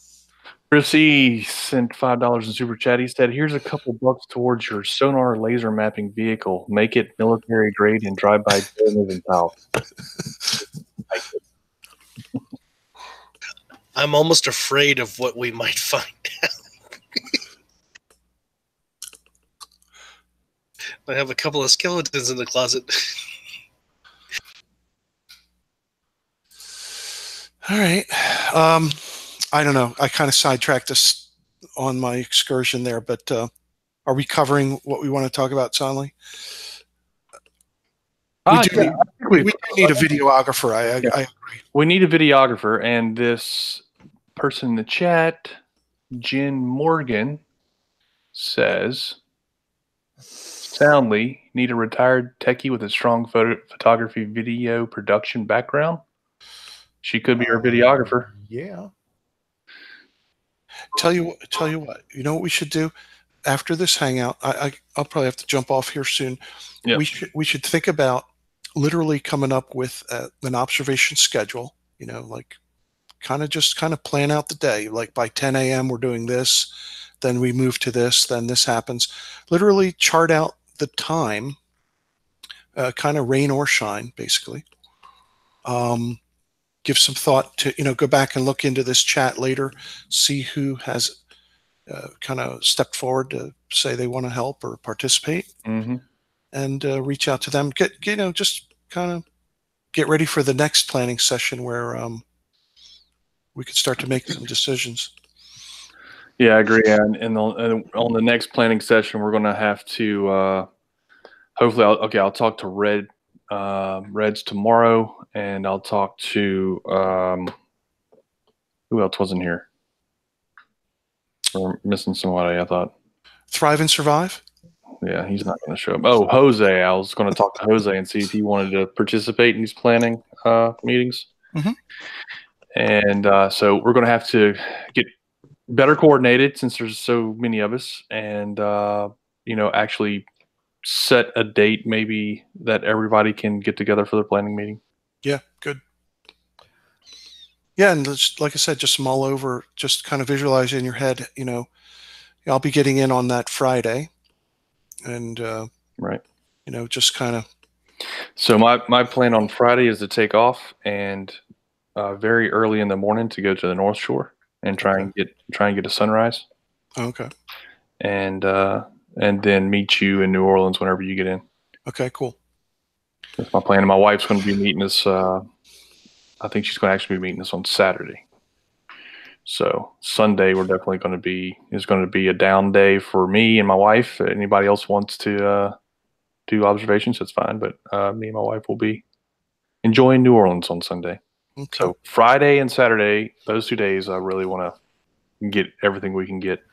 Speaker 1: Chrissy sent $5 in super chat. He said, "Here's a couple bucks towards your sonar laser mapping vehicle. Make it military grade and drive by moving south."
Speaker 5: I'm almost afraid of what we might find out. I have a couple of skeletons in the closet.
Speaker 2: All right. I don't know. I kind of sidetracked us on my excursion there, but are we covering what we want to talk about, Sonley? We do need a videographer. I agree.
Speaker 1: We need a videographer, and this person in the chat, Jen Morgan, says, "Soundly, need a retired techie with a strong photography video production background." She could be our videographer.
Speaker 3: Yeah.
Speaker 2: Tell you what. You know what we should do after this hangout? I'll probably have to jump off here soon.
Speaker 1: Yep.
Speaker 2: We should think about literally coming up with an observation schedule. You know, like kind of plan out the day. Like by 10 a.m. we're doing this, then we move to this, then this happens. Literally chart out the time, kind of rain or shine, basically. Give some thought to, go back and look into this chat later, see who has kind of stepped forward to say they want to help or participate, and reach out to them. Just kind of get ready for the next planning session where we could start to make some decisions.
Speaker 1: Yeah, I agree. And on the next planning session, we're going to have to hopefully, I'll talk to Reds tomorrow, and I'll talk to who else wasn't here? We're missing somebody, I thought.
Speaker 2: Thrive and Survive?
Speaker 1: Yeah, he's not going to show up. Oh, Jose. I was going to talk to Jose and see if he wanted to participate in these planning meetings. And so we're going to have to get better coordinated since there's so many of us, and actually set a date maybe that everybody can get together for the planning meeting.
Speaker 2: Yeah, good. Yeah, and like I said, just mull over, just kind of visualize in your head, I'll be getting in on that Friday, and
Speaker 1: right,
Speaker 2: just kind of.
Speaker 1: So my plan on Friday is to take off and very early in the morning to go to the North Shore and try and get a sunrise.
Speaker 2: Okay.
Speaker 1: And then meet you in New Orleans whenever you get in.
Speaker 2: Okay, cool.
Speaker 1: That's my plan. And my wife's going to be meeting us. I think she's going to actually be meeting us on Saturday. So Sunday we're definitely going to be a down day for me and my wife. Anybody else wants to do observations, that's fine. But me and my wife will be enjoying New Orleans on Sunday.
Speaker 2: Okay.
Speaker 1: So Friday and Saturday, those 2 days, I really want to get everything we can get.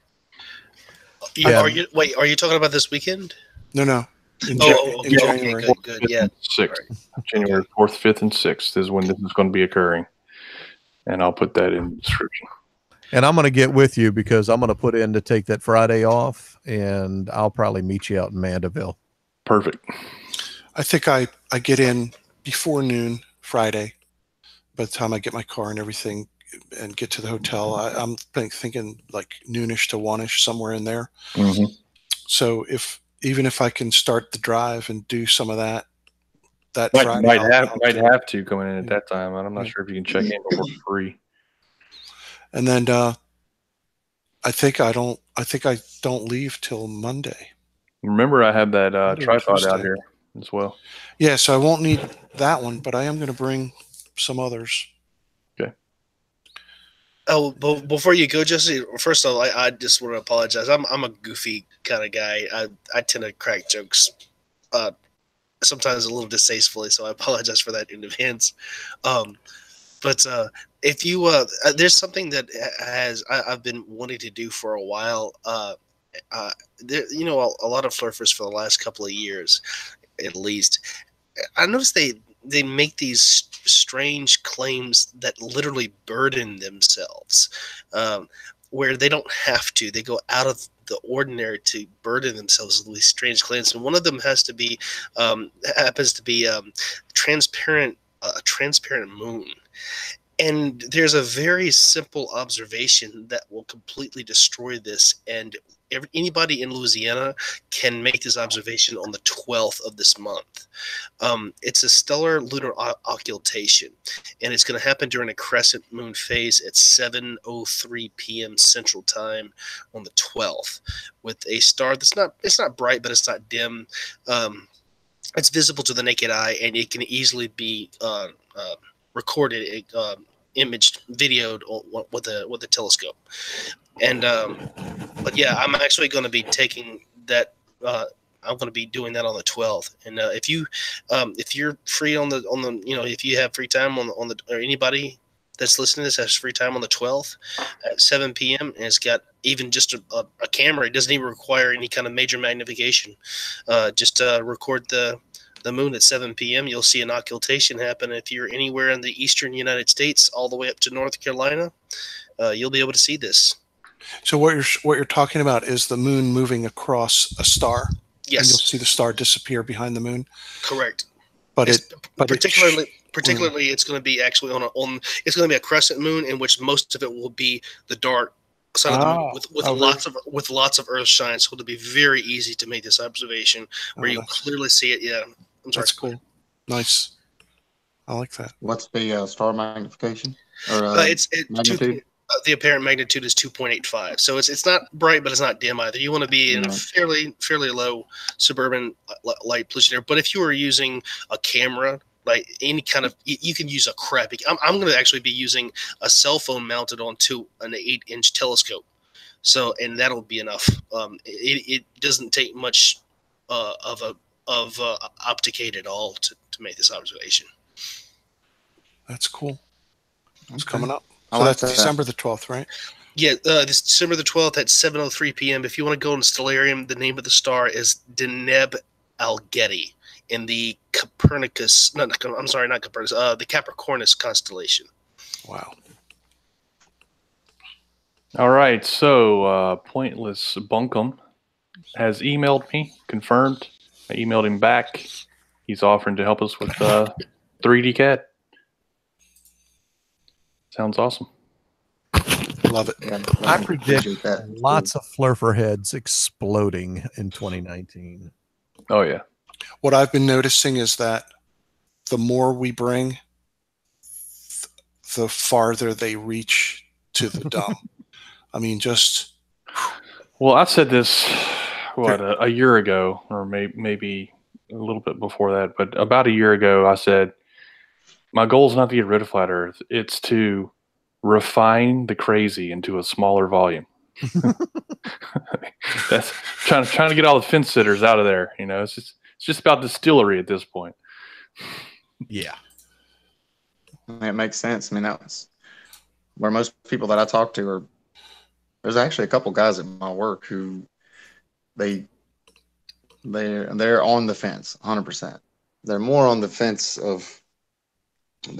Speaker 5: Yeah. Are you talking about this weekend?
Speaker 2: No. In January.
Speaker 5: Okay, good. Yeah.
Speaker 1: 6th. January 4th, 5th, and 6th is when this is going to be occurring. And I'll put that in the description.
Speaker 3: And I'm going to get with you because I'm going to put in to take that Friday off, and I'll probably meet you out in Mandeville.
Speaker 1: Perfect.
Speaker 2: I think I get in before noon Friday. By the time I get my car and everything and get to the hotel, I'm thinking like noonish to 1ish, somewhere in there. So even if I can start the drive and do some of that Friday,
Speaker 1: might have to come in at that time. I'm not sure if you can check in for free.
Speaker 2: And then I think I don't leave till Monday.
Speaker 1: Remember, I have that tripod out here as well.
Speaker 2: Yeah, so I won't need that one, but I am going to bring some others.
Speaker 1: Okay.
Speaker 5: Oh, but before you go, Jesse, first of all, I just want to apologize. I'm a goofy kind of guy. I tend to crack jokes, sometimes a little distastefully, so I apologize for that in advance. But if you there's something that I've been wanting to do for a while. There, a lot of surfers for the last couple of years, at least, I noticed they make these strange claims that literally burden themselves, where they don't have to. They go out of the ordinary to burden themselves with these strange claims. And one of them happens to be transparent, a transparent moon. And there's a very simple observation that will completely destroy this. And anybody in Louisiana can make this observation on the 12th of this month. It's a stellar lunar occultation, and it's going to happen during a crescent moon phase at 7:03 p.m. Central Time on the 12th, with a star it's not bright, but it's not dim. It's visible to the naked eye, and it can easily be recorded, imaged, videoed with a telescope. And but yeah, I'm actually going to be taking that. I'm going to be doing that on the 12th. And if you're free on the if you have free time on the or anybody that's listening to this has free time on the 12th at 7 p.m. and it's got even just a camera, it doesn't even require any kind of major magnification. Just record the moon at 7 p.m. You'll see an occultation happen. If you're anywhere in the eastern United States, all the way up to North Carolina, you'll be able to see this.
Speaker 2: So what you're talking about is the moon moving across a star.
Speaker 5: Yes,
Speaker 2: and you'll see the star disappear behind the moon.
Speaker 5: Correct.
Speaker 2: But
Speaker 5: particularly, it's going to be actually it's going to be a crescent moon in which most of it will be the dark side of the moon with lots of Earth shine. So it'll be very easy to make this observation where you clearly see it. Yeah. I'm sorry.
Speaker 2: That's cool. Nice. I like that.
Speaker 4: What's the star magnification? Or
Speaker 5: magnitude? The apparent magnitude is 2.85. So it's not bright, but it's not dim either. You want to be in a fairly low suburban light pollution area. But if you were using a camera, like any kind of, you can use a crappy. I'm going to actually be using a cell phone mounted onto an 8-inch telescope. So, and that'll be enough. It doesn't take much of opticate at all to make this observation.
Speaker 2: That's cool. It's coming up. So that's December the 12th, right?
Speaker 5: Yeah, this December the 12th at 7:03 p.m. If you want to go in Stellarium, the name of the star is Deneb Algeti in the Copernicus. No, I'm sorry, not Copernicus. The Capricornus constellation.
Speaker 2: Wow.
Speaker 1: All right, so Pointless Bunkum has emailed me, confirmed. I emailed him back. He's offering to help us with 3D CAD. Sounds awesome.
Speaker 2: Love it.
Speaker 4: Yeah,
Speaker 3: I predict lots of flurfer heads exploding in 2019.
Speaker 1: Oh, yeah.
Speaker 2: What I've been noticing is that the more we bring, the farther they reach to the dumb. I mean, just...
Speaker 1: Well, I said this, a year ago, or maybe a little bit before that, but about a year ago, I said, my goal is not to get rid of flat Earth. It's to refine the crazy into a smaller volume. That's trying to get all the fence sitters out of there. You know, it's just about distillery at this point.
Speaker 3: Yeah,
Speaker 4: it makes sense. I mean, that's where most people that I talk to are. There's actually a couple guys at my work who they're on the fence 100%. They're more on the fence of.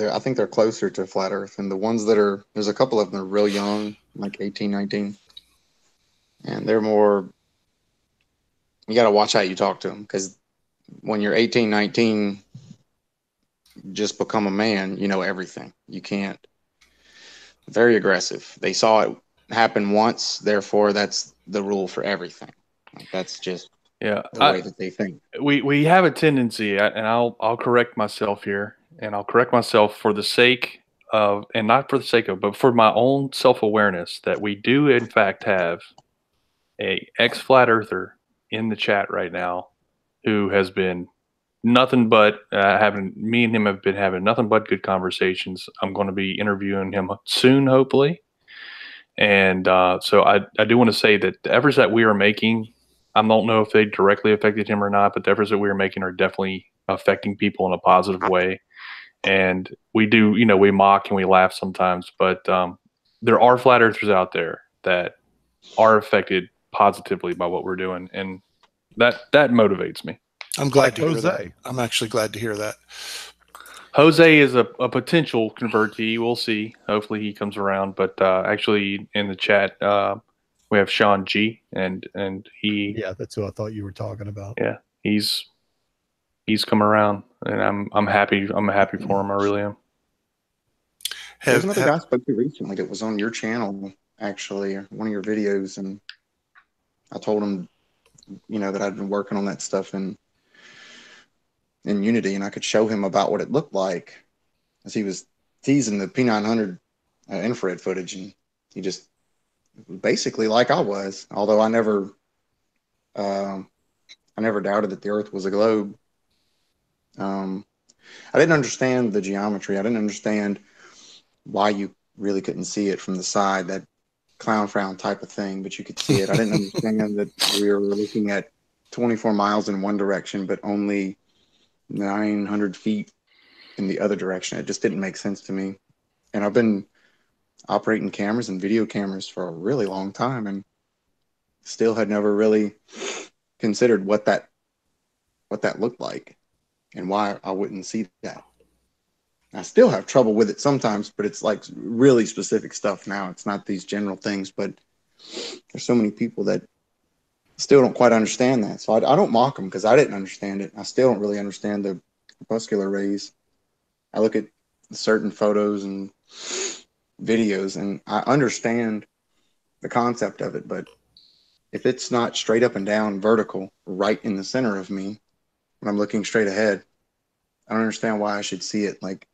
Speaker 4: I think they're closer to flat Earth, and the ones that are, there's a couple of them that are real young, like 18, 19, and they're more, you got to watch how you talk to them, because when you're 18, 19, just become a man, you know everything. You can't, very aggressive. They saw it happen once, therefore that's the rule for everything. Like, that's just the way that they think.
Speaker 1: We have a tendency, and I'll correct myself here. And I'll correct myself for the sake of, and not for the sake of, but for my own self-awareness, that we do in fact have a ex-flat earther in the chat right now who has been nothing but me and him have been having nothing but good conversations. I'm going to be interviewing him soon, hopefully. And so I do want to say that the efforts that we are making, I don't know if they directly affected him or not, but the efforts that we are making are definitely affecting people in a positive way. And we do, we mock and we laugh sometimes, but there are flat earthers out there that are affected positively by what we're doing. And that motivates me.
Speaker 2: I'm glad to hear that. I'm actually glad to hear that.
Speaker 1: Jose is a potential convertee. We'll see. Hopefully he comes around. But actually in the chat, we have Sean G, and he
Speaker 3: Yeah, that's who I thought you were talking about.
Speaker 1: yeah, he's come around, and I'm happy. I'm happy for him. I really am.
Speaker 4: There's another guy I spoke to recently that was on your channel, actually, or one of your videos, and I told him, that I'd been working on that stuff in Unity, and I could show him about what it looked like, as he was teasing the P900 infrared footage, and he just basically like I was, although I never doubted that the Earth was a globe. I didn't understand the geometry. I didn't understand why you really couldn't see it from the side, that clown frown type of thing, but you could see it. I didn't understand that we were looking at 24 miles in one direction, but only 900 feet in the other direction. It just didn't make sense to me. And I've been operating cameras and video cameras for a really long time, and still had never really considered what that looked like and why I wouldn't see that. I still have trouble with it sometimes, but it's like really specific stuff now. It's not these general things, but there's so many people that still don't quite understand that. So I don't mock them, because I didn't understand it. I still don't really understand the corpuscular rays. I look at certain photos and videos, and I understand the concept of it, but if it's not straight up and down vertical right in the center of me when I'm looking straight ahead, I don't understand why I should see it like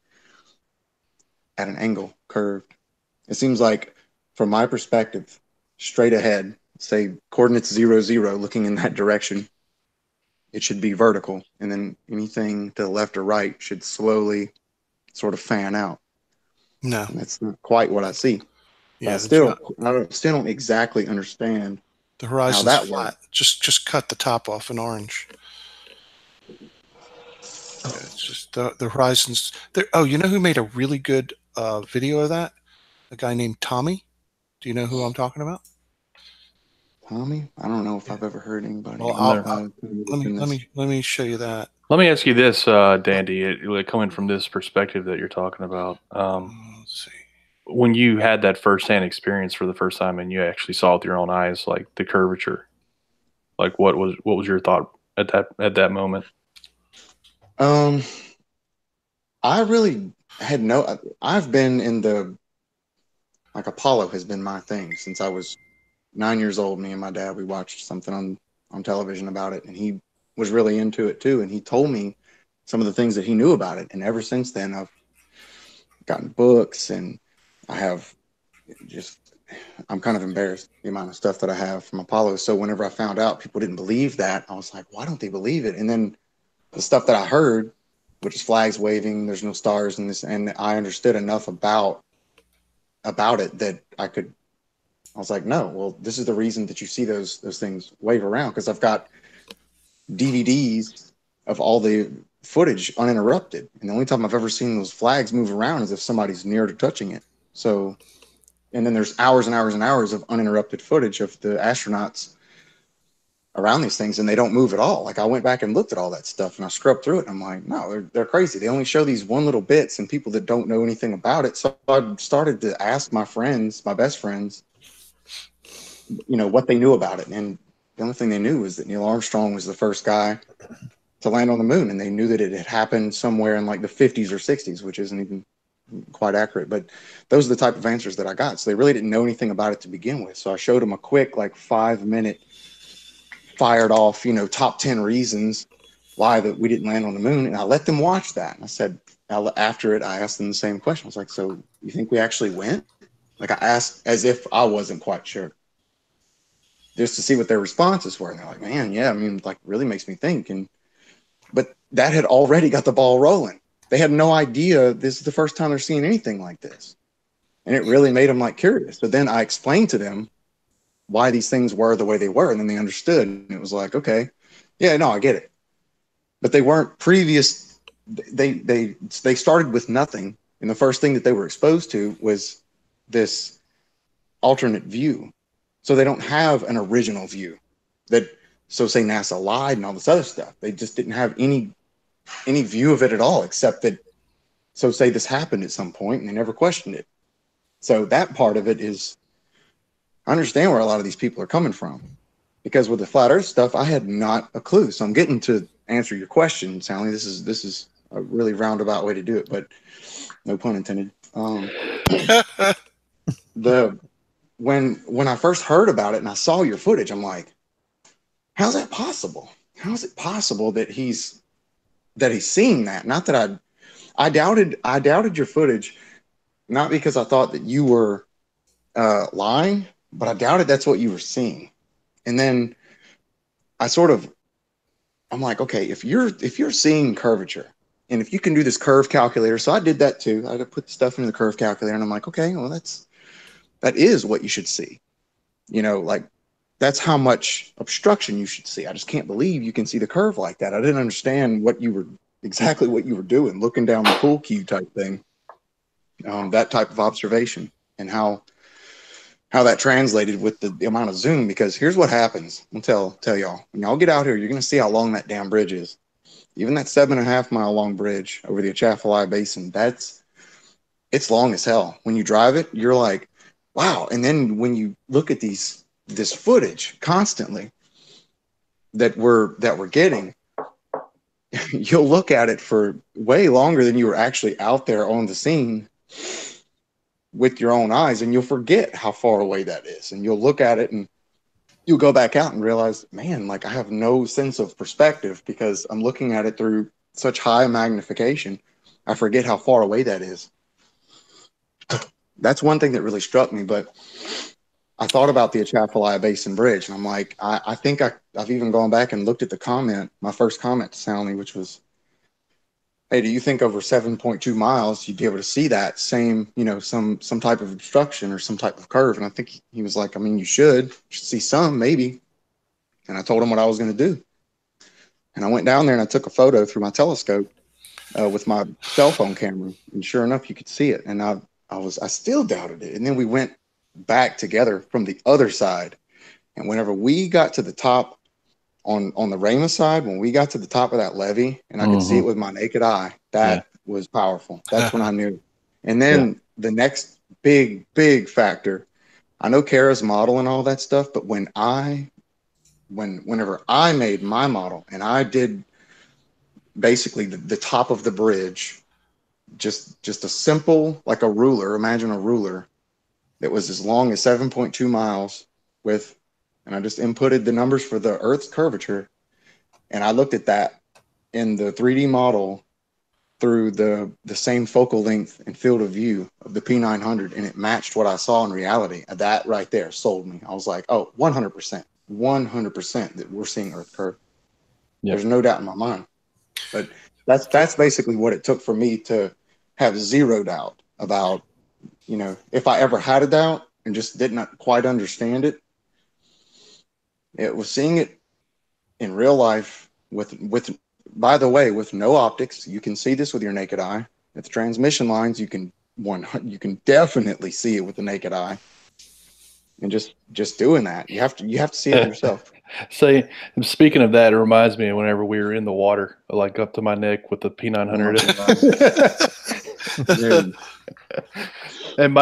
Speaker 4: at an angle, curved. It seems like, from my perspective, straight ahead, say coordinates 0, 0, looking in that direction, it should be vertical, and then anything to the left or right should slowly sort of fan out.
Speaker 2: No,
Speaker 4: and that's not quite what I see.
Speaker 2: yeah,
Speaker 4: I still don't exactly understand
Speaker 2: the horizon's
Speaker 4: how that
Speaker 2: flat.
Speaker 4: works.
Speaker 2: Just cut the top off in orange. Yeah, it's just the horizons there. Oh, you know who made a really good video of that? A guy named Tommy. Do you know who I'm talking about?
Speaker 4: Tommy? I don't know if I've ever heard anybody.
Speaker 2: Well, let me show you that.
Speaker 1: Let me ask you this, Dandy, coming from this perspective that you're talking about.
Speaker 2: Let's see.
Speaker 1: When you had that firsthand experience for the first time, and you actually saw with your own eyes, like the curvature, like what was your thought at that moment?
Speaker 4: I really had no. I've been in like Apollo has been my thing since I was 9 years old. Me and my dad, we watched something on television about it, and he was really into it too. And he told me some of the things that he knew about it. And ever since then, I've gotten books, and I have I'm kind of embarrassed the amount of stuff that I have from Apollo. So whenever I found out people didn't believe that, I was like, why don't they believe it? And then the stuff that I heard, which is flags waving, there's no stars in this, and I understood enough about it that I was like, no, well, this is the reason that you see those things wave around, because I've got DVDs of all the footage uninterrupted, and the only time I've ever seen those flags move around is if somebody's near to touching it. So, and then there's hours and hours and hours of uninterrupted footage of the astronauts around these things, and they don't move at all. Like, I went back and looked at all that stuff, and I scrubbed through it, and I'm like, no, they're crazy. They only show these one little bits, and people that don't know anything about it. So I started to ask my friends, my best friends, what they knew about it. And the only thing they knew was that Neil Armstrong was the first guy to land on the moon, and they knew that it had happened somewhere in like the 50s or 60s, which isn't even quite accurate. But those are the type of answers that I got. So they really didn't know anything about it to begin with. So I showed them a quick, like 5-minute fired off, top 10 reasons why that we didn't land on the moon. And I let them watch that. And I said, after it, I asked them the same question. I was like, so you think we actually went? Like, I asked as if I wasn't quite sure, just to see what their responses were. And they're like, man, yeah, I mean, like, really makes me think. But that had already got the ball rolling. They had no idea this is the first time they're seeing anything like this. And it really made them like curious. But then I explained to them why these things were the way they were. And then they understood. And it was like, okay, yeah, no, I get it. But they weren't previous. They started with nothing. And the first thing that they were exposed to was this alternate view. So they don't have an original view so say NASA lied and all this other stuff. They just didn't have any view of it at all, except that, so say this happened at some point and they never questioned it. So that part of it is I understand where a lot of these people are coming from, because with the flat Earth stuff, I had not a clue. So I'm getting to answer your question, Sally. This is a really roundabout way to do it, but no pun intended. When I first heard about it and I saw your footage, I'm like, how's that possible? How is it possible that he's seeing that? Not that I doubted your footage, not because I thought that you were lying, but I doubted that's what you were seeing. And then I'm like, okay, if you're seeing curvature, and if you can do this curve calculator, so I did that too. I put the stuff into the curve calculator, and I'm like, okay, well, that is what you should see. Like, that's how much obstruction you should see. I just can't believe you can see the curve like that. I didn't understand exactly what you were doing, looking down the pool cue type thing, that type of observation, and how that translated with the amount of zoom. Because here's what happens. I'll tell y'all. When y'all get out here, you're going to see how long that damn bridge is. Even that 7.5 mile long bridge over the Atchafalaya Basin, it's long as hell. When you drive it, you're like, wow. And then when you look at this footage constantly that we're getting, you'll look at it for way longer than you were actually out there on the scene with your own eyes, and you'll forget how far away that is. And you'll look at it and you'll go back out and realize, man, like, I have no sense of perspective because I'm looking at it through such high magnification. I forget how far away that is. That's one thing that really struck me. But I thought about the Atchafalaya Basin Bridge, and I'm like, I think I've even gone back and looked at my first comment to Soundly, which was, hey, do you think over 7.2 miles you'd be able to see that same, some type of obstruction or some type of curve? And I think he was like, I mean, you should see some, maybe. And I told him what I was going to do. And I went down there and I took a photo through my telescope with my cell phone camera. And sure enough, you could see it. And I still doubted it. And then we went back together from the other side. And whenever we got to the top, on the Rama side, when we got to the top of that levee and I could see it with my naked eye, that was powerful. That's when I knew. And then the next big factor, I know Kara's model and all that stuff, but whenever I made my model and I did basically the top of the bridge, just a simple, like a ruler, imagine a ruler that was as long as 7.2 miles and I just inputted the numbers for the Earth's curvature. And I looked at that in the 3D model through the same focal length and field of view of the P900, and it matched what I saw in reality. That right there sold me. I was like, oh, 100% that we're seeing Earth curve. Yep. There's no doubt in my mind. But that's basically what it took for me to have zero doubt about, if I ever had a doubt and just did not quite understand it. It was seeing it in real life by the way, with no optics. You can see this with your naked eye. At the transmission lines, you can definitely see it with the naked eye. And just doing that, you have to see it yourself.
Speaker 1: Say, speaking of that, it reminds me of whenever we were in the water, like up to my neck with the P900. And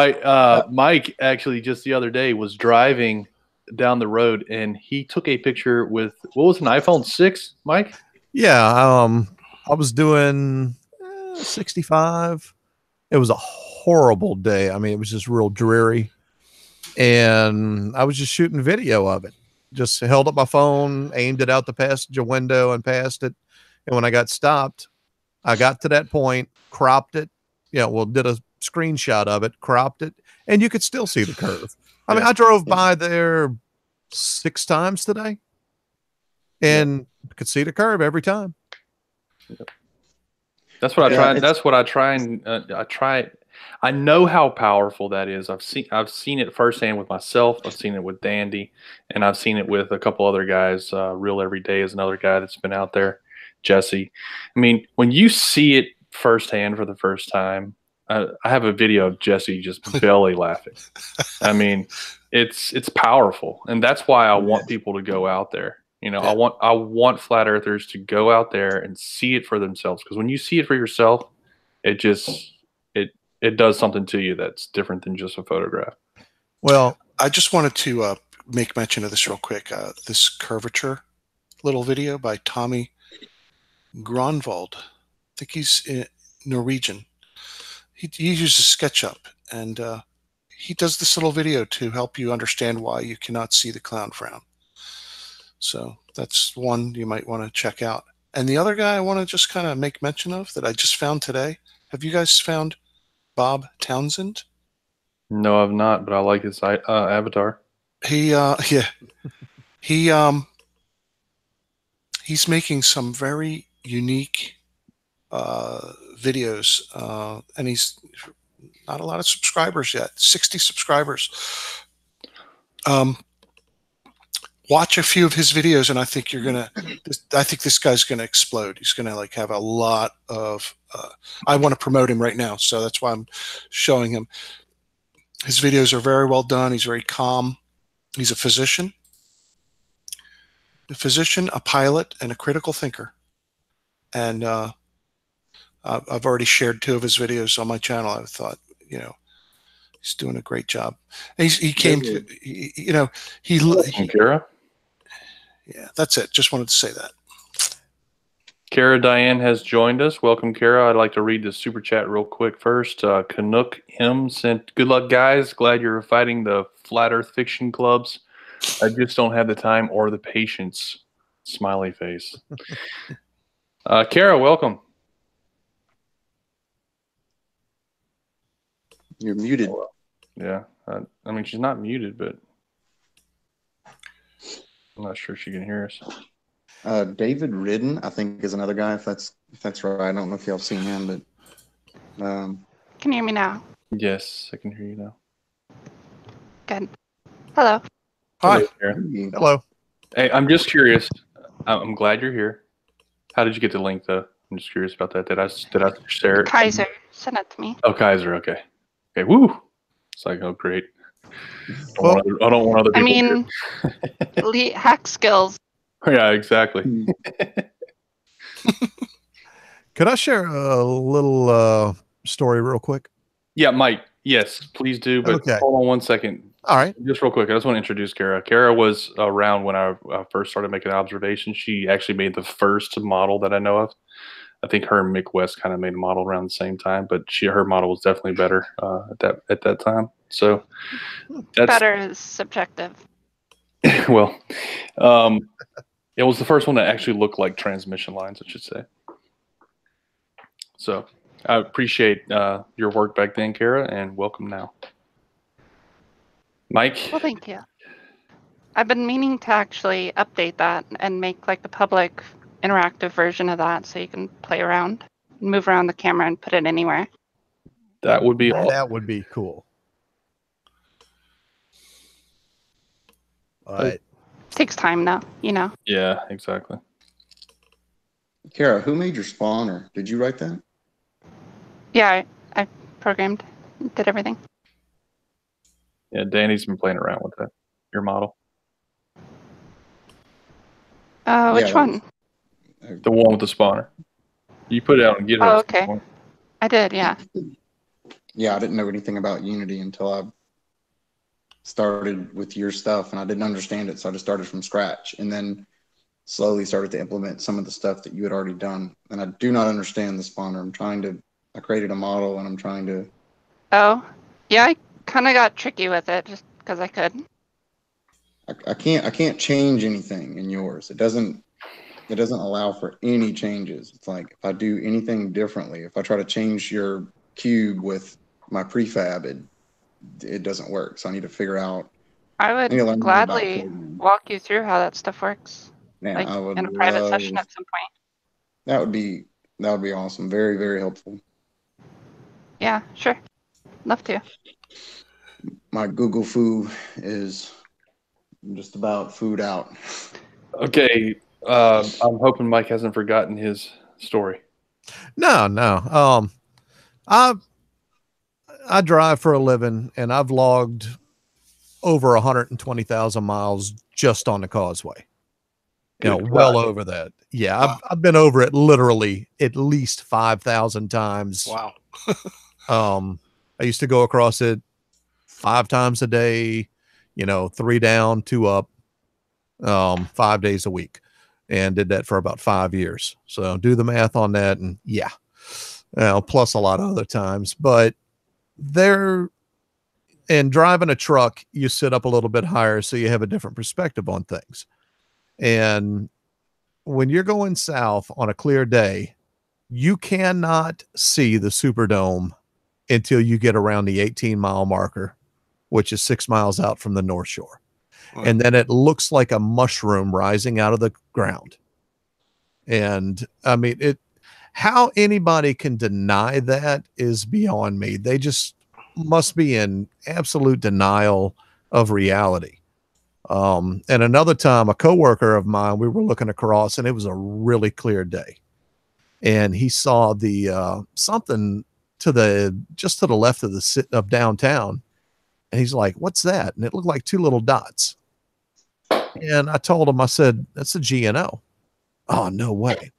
Speaker 1: Mike actually just the other day was driving down the road and he took a picture with, what was an iPhone 6, Mike?
Speaker 3: Yeah, I was doing 65. It was a horrible day. I mean, it was just real dreary. And I was just shooting video of it. Just held up my phone, aimed it out the passenger window and passed it. And when I got stopped, I got to that point, cropped it, did a screenshot of it, cropped it, and you could still see the curve. I mean, I drove by there 6 times today and could see the curve every time.
Speaker 1: That's what I try. That's what I try and I know how powerful that is. I've seen it firsthand with myself. I've seen it with Dandy, and I've seen it with a couple other guys. Real Every Day is another guy that's been out there. Jesse. I mean, when you see it firsthand for the first time, I have a video of Jesse just belly laughing. I mean, it's powerful, and that's why I want people to go out there. I want flat earthers to go out there and see it for themselves, because when you see it for yourself, it does something to you that's different than just a photograph.
Speaker 3: Well,
Speaker 2: I just wanted to make mention of this real quick. This curvature little video by Tommy Gronvald. I think he's Norwegian. He uses SketchUp, and he does this little video to help you understand why you cannot see the clown frown. So that's one you might want to check out. And the other guy I want to just kind of make mention of that I just found today. Have you guys found Bob Townsend?
Speaker 1: No, I've not, but I like his avatar.
Speaker 2: He's making some very unique videos, and he's not a lot of subscribers yet. 60 subscribers. Watch a few of his videos, and I think I think this guy's gonna explode. He's gonna like have a lot of. I want to promote him right now, so that's why I'm showing him. His videos are very well done. He's very calm. He's a physician, a pilot, and a critical thinker. And I've already shared 2 of his videos on my channel. I thought, he's doing a great job. And he came to,
Speaker 1: Kara?
Speaker 2: Yeah, that's it. Just wanted to say that.
Speaker 1: Kara Diane has joined us. Welcome, Kara. I'd like to read the super chat real quick first. Canuck M sent, "Good luck, guys. Glad you're fighting the flat earth fiction clubs. I just don't have the time or the patience." Smiley face. Kara, welcome.
Speaker 4: You're muted.
Speaker 1: Yeah. I mean, she's not muted, but I'm not sure she can hear us.
Speaker 4: David Ridden, I think, is another guy. If that's right, I don't know if y'all have seen him, but
Speaker 6: Can you hear me now?
Speaker 1: Yes, I can hear you now.
Speaker 6: Good. Hello.
Speaker 2: Hi.
Speaker 1: Hello, Kara.
Speaker 3: Hello.
Speaker 1: Hey, I'm just curious. I'm glad you're here. How did you get the link, though? I'm just curious about that. Did I share it?
Speaker 6: Kaiser sent it to me.
Speaker 1: Oh, Kaiser. Okay. Okay. Woo. It's like, oh, great. I don't want other people.
Speaker 6: I mean, hack skills.
Speaker 1: Yeah, exactly.
Speaker 3: Could I share a little story real quick?
Speaker 1: Yeah, Mike. Yes, please do. But
Speaker 3: Okay.
Speaker 1: hold on one second.
Speaker 3: All right.
Speaker 1: Just real quick, I just want to introduce Kara. Kara was around when I first started making observations. She actually made the first model that I know of. I think her and Mick West kind of made a model around the same time, but her model was definitely better at that time. So that's
Speaker 6: Better is subjective.
Speaker 1: well. It was the first one that actually looked like transmission lines, I should say. So I appreciate your work back then, Kara, and welcome now. Mike?
Speaker 6: Well, thank you. I've been meaning to actually update that and make like the public interactive version of that so you can play around, move around the camera and put it anywhere.
Speaker 1: That would be awesome.
Speaker 3: That would be cool. All right.
Speaker 6: Takes time though,
Speaker 1: Yeah, exactly.
Speaker 4: Kara, who made your spawner? Did you write that?
Speaker 6: Yeah, I programmed, did everything.
Speaker 1: Yeah, Danny's been playing around with that. Your model.
Speaker 6: Which
Speaker 4: Yeah,
Speaker 6: one?
Speaker 1: The one with the spawner. You put it out and get it.
Speaker 6: Oh, okay. I did, yeah.
Speaker 4: Yeah, I didn't know anything about Unity until I started with your stuff, and I didn't understand it, so I just started from scratch, and then slowly started to implement some of the stuff that you had already done. And I do not understand the spawner. I created a model, and I'm trying to.
Speaker 6: Oh, yeah, I kind of got tricky with it just because I could.
Speaker 4: I can't change anything in yours. It doesn't allow for any changes. It's like if I do anything differently, if I try to change your cube with my prefab, it doesn't work. So I need to figure out.
Speaker 6: I would
Speaker 4: need to learn more about
Speaker 6: gladly
Speaker 4: programming.
Speaker 6: walk you through how that stuff works.
Speaker 4: Yeah,
Speaker 6: Like
Speaker 4: I would
Speaker 6: in a private
Speaker 4: love-
Speaker 6: session at some point.
Speaker 4: That would be awesome. Very, very helpful.
Speaker 6: Yeah, sure. Love to.
Speaker 4: My Google Foo is just about food out.
Speaker 1: Okay. I'm hoping Mike hasn't forgotten his story.
Speaker 3: No. I drive for a living, and I've logged over 120,000 miles just on the causeway. Well over that. Yeah,
Speaker 2: Wow.
Speaker 3: I've been over it literally at least 5,000 times.
Speaker 2: Wow.
Speaker 3: I used to go across it 5 times a day. 3 down, 2 up, 5 days a week, and did that for about 5 years. So do the math on that, and yeah, plus a lot of other times. But and driving a truck, you sit up a little bit higher, so you have a different perspective on things. And when you're going south on a clear day, you cannot see the Superdome until you get around the 18-mile marker, which is 6 miles out from the North Shore.
Speaker 2: Wow.
Speaker 3: And then it looks like a mushroom rising out of the ground. And I mean, how anybody can deny that is beyond me. They just must be in absolute denial of reality. And another time, a coworker of mine, we were looking across, and it was a really clear day, and he saw the something just to the left of downtown, and he's like, "What's that?" And it looked like 2 little dots. And I told him, I said, "That's a GNO." "Oh, no way."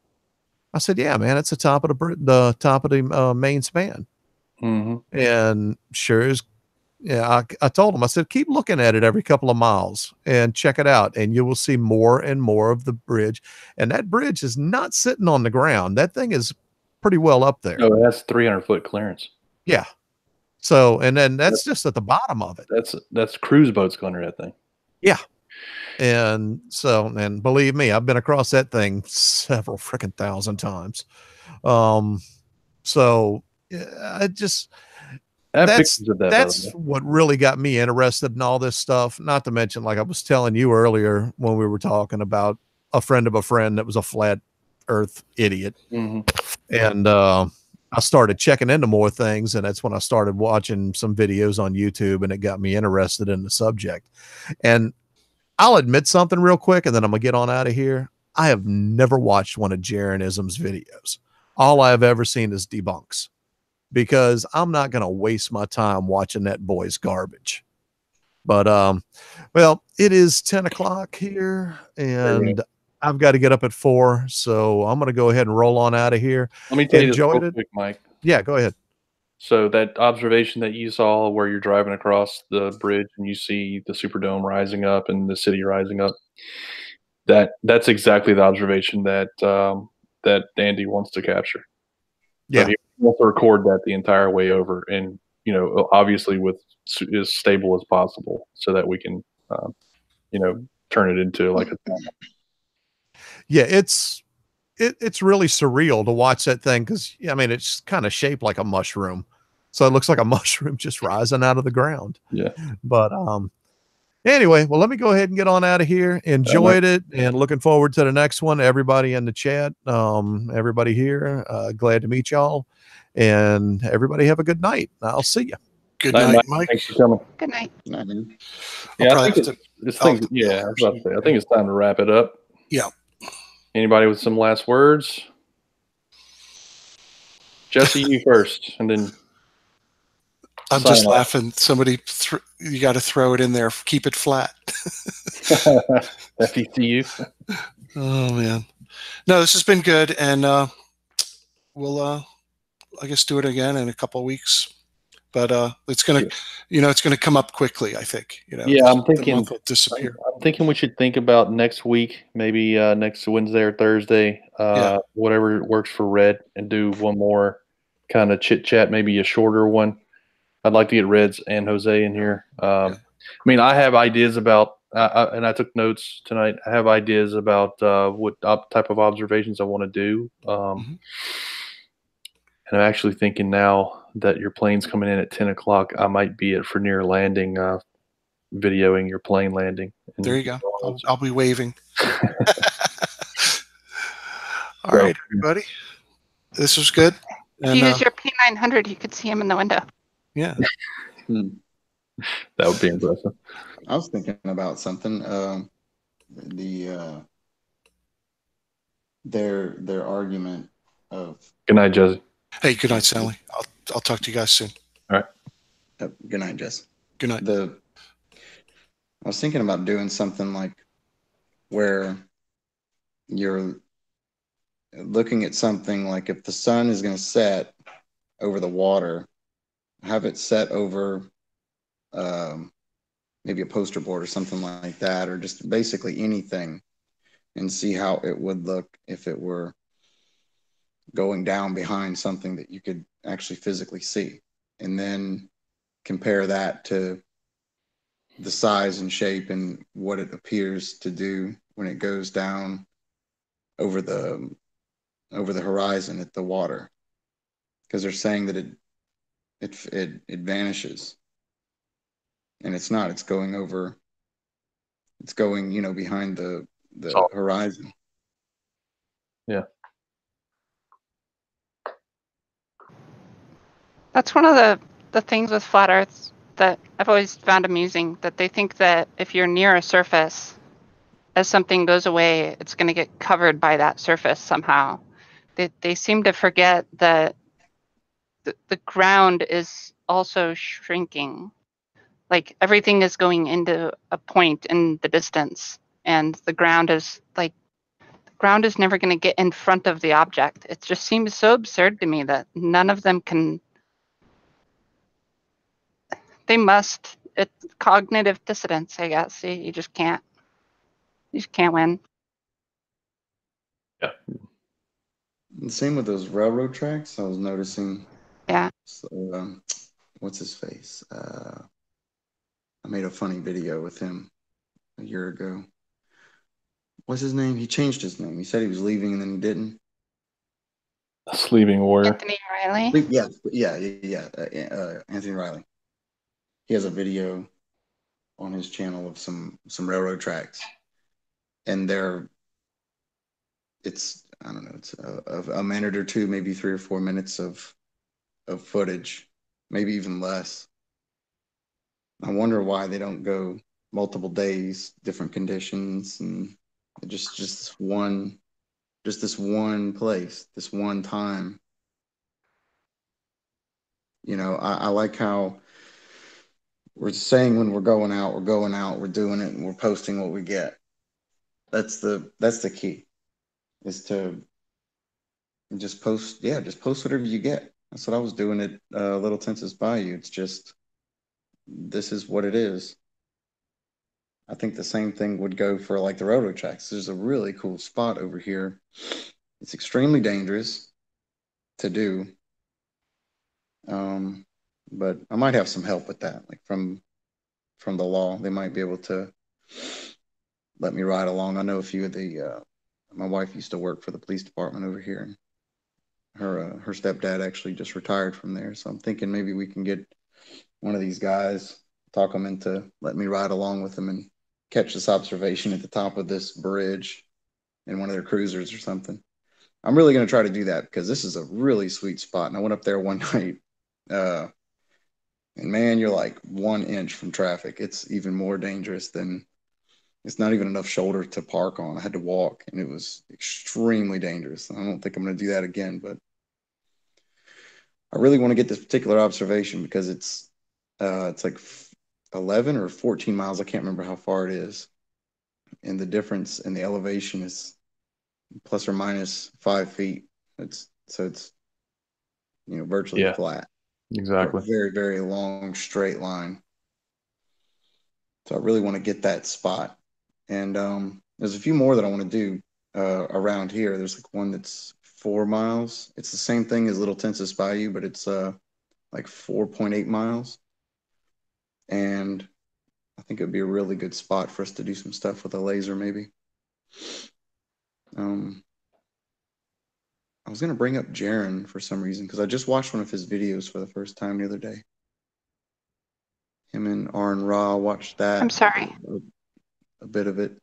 Speaker 3: I said, "Yeah, man, it's the top of the main span."
Speaker 1: Mm-hmm.
Speaker 3: And sure as yeah, I told him, I said, "Keep looking at it every couple of miles and check it out, and you will see more and more of the bridge." And that bridge is not sitting on the ground. That thing is pretty well up there.
Speaker 1: Oh, it has 300-foot clearance.
Speaker 3: Yeah. So, and then that's just at the bottom of it.
Speaker 1: That's cruise boats going under that thing.
Speaker 3: Yeah. And so, and believe me, I've been across that thing several freaking thousand times. So I just, that's what really got me interested in all this stuff. Not to mention, like I was telling you earlier when we were talking about a friend of a friend that was a flat earth idiot.
Speaker 1: Mm-hmm.
Speaker 3: And I started checking into more things, and that's when I started watching some videos on YouTube, and it got me interested in the subject. And I'll admit something real quick, and then I'm gonna get on out of here. I have never watched one of Jaronism's videos. All I've ever seen is debunks, because I'm not going to waste my time watching that boy's garbage. But, well, it is 10 o'clock here, and I've got to get up at 4. So I'm going to go ahead and roll on out of here.
Speaker 1: Let me tell you this real quick, Mike.
Speaker 3: Yeah, go ahead.
Speaker 1: So that observation that you saw where you're driving across the bridge and you see the Superdome rising up and the city rising up, that's exactly the observation that that Andy wants to capture.
Speaker 3: Yeah.
Speaker 1: So he wants to record that the entire way over, and obviously with as stable as possible, so that we can turn it into like a.
Speaker 3: Yeah, it's really surreal to watch that thing, because I mean it's kind of shaped like a mushroom, so it looks like a mushroom just rising out of the ground.
Speaker 1: Yeah.
Speaker 3: But anyway, well, let me go ahead and get on out of here. Enjoyed it, and looking forward to the next one. Everybody in the chat, everybody here, glad to meet y'all, and everybody have a good night. I'll see you.
Speaker 2: Good night, Mike.
Speaker 1: Thanks for coming.
Speaker 6: Good night.
Speaker 1: Yeah, I think I was about to say, I think it's time to wrap it up.
Speaker 2: Yeah.
Speaker 1: Anybody with some last words? Jesse, you first, and then.
Speaker 2: I'm just laughing. Somebody, you got to throw it in there. Keep it flat.
Speaker 1: FECU.
Speaker 2: Oh man, no, this has been good, and we'll, I guess, do it again in a couple of weeks. But it's gonna, it's gonna come up quickly. I think.
Speaker 1: Yeah, I'm thinking.
Speaker 2: The month will disappear.
Speaker 1: I'm thinking we should think about next week, maybe next Wednesday or Thursday, whatever works for Red, and do one more kind of chit chat, maybe a shorter one. I'd like to get Reds and Jose in here. I mean, I have ideas about, and I took notes tonight. I have ideas about what type of observations I want to do. And I'm actually thinking now that your plane's coming in at 10 o'clock, I might be at Frenier Landing, videoing your plane landing.
Speaker 2: There you go. I'll be waving. All right, everybody. This was good.
Speaker 6: If you use your P900, you could see him in the window.
Speaker 2: Yeah.
Speaker 1: That would be impressive.
Speaker 4: I was thinking about something. Their argument of.
Speaker 1: Good night, Jesse.
Speaker 2: Hey, good night, Sally. I'll talk to you guys soon.
Speaker 1: All right.
Speaker 4: Good night, Jess.
Speaker 2: Good night.
Speaker 4: I was thinking about doing something like where you're looking at something like if the sun is going to set over the water, have it set over maybe a poster board or something like that, or just basically anything, and see how it would look if it were going down behind something that you could actually physically see, and then compare that to the size and shape and what it appears to do when it goes down over the horizon at the water, because they're saying that it vanishes, and it's not. It's going over. It's going, behind the
Speaker 1: So,
Speaker 4: horizon.
Speaker 1: yeah.
Speaker 6: That's one of the things with flat Earth that I've always found amusing, that they think that if you're near a surface, as something goes away, it's going to get covered by that surface somehow. They seem to forget that the ground is also shrinking. Like everything is going into a point in the distance, and the ground is never going to get in front of the object. It just seems so absurd to me that none of them can. They must. It's cognitive dissonance, I guess. You just can't. You just can't win.
Speaker 1: Yeah.
Speaker 4: The same with those railroad tracks. I was noticing.
Speaker 6: Yeah.
Speaker 4: So, what's his face? I made a funny video with him a year ago. What's his name? He changed his name. He said he was leaving and then he didn't.
Speaker 1: Sleeping Warrior.
Speaker 6: Anthony Riley.
Speaker 4: Yeah. Anthony Riley. He has a video on his channel of some railroad tracks, and it's I don't know, it's a minute or two, maybe 3 or 4 minutes of footage, maybe even less. I wonder why they don't go multiple days, different conditions, and just this one place, this one time. I like how we're saying when we're going out, we're doing it, and we're posting what we get. That's the key, is to just post. Yeah, just post whatever you get. That's what I was doing at Little Texas Bayou. It's just, this is what it is. I think the same thing would go for like the railroad tracks. There's a really cool spot over here. It's extremely dangerous to do. But I might have some help with that, like from the law. They might be able to let me ride along. I know a few of the my wife used to work for the police department over here, and her stepdad actually just retired from there. So I'm thinking maybe we can get one of these guys, talk them into letting me ride along with them and catch this observation at the top of this bridge in one of their cruisers or something. I'm really going to try to do that because this is a really sweet spot. And I went up there one night, and man, you're like 1 inch from traffic. It's even more dangerous than, it's not even enough shoulder to park on. I had to walk, and it was extremely dangerous. I don't think I'm going to do that again, but I really want to get this particular observation because it's like 11 or 14 miles. I can't remember how far it is. And the difference in the elevation is plus or minus 5 feet. It's virtually flat for a
Speaker 1: Exactly.
Speaker 4: very, very long straight line. So I really want to get that spot. And there's a few more that I want to do around here. There's like one that's 4 miles. It's the same thing as Little Texas Bayou, but it's like 4.8 miles. And I think it would be a really good spot for us to do some stuff with a laser, maybe. I was going to bring up Jaron for some reason because I just watched one of his videos for the first time the other day. Him and Arn Ra, watched that.
Speaker 6: I'm sorry.
Speaker 4: A bit of it.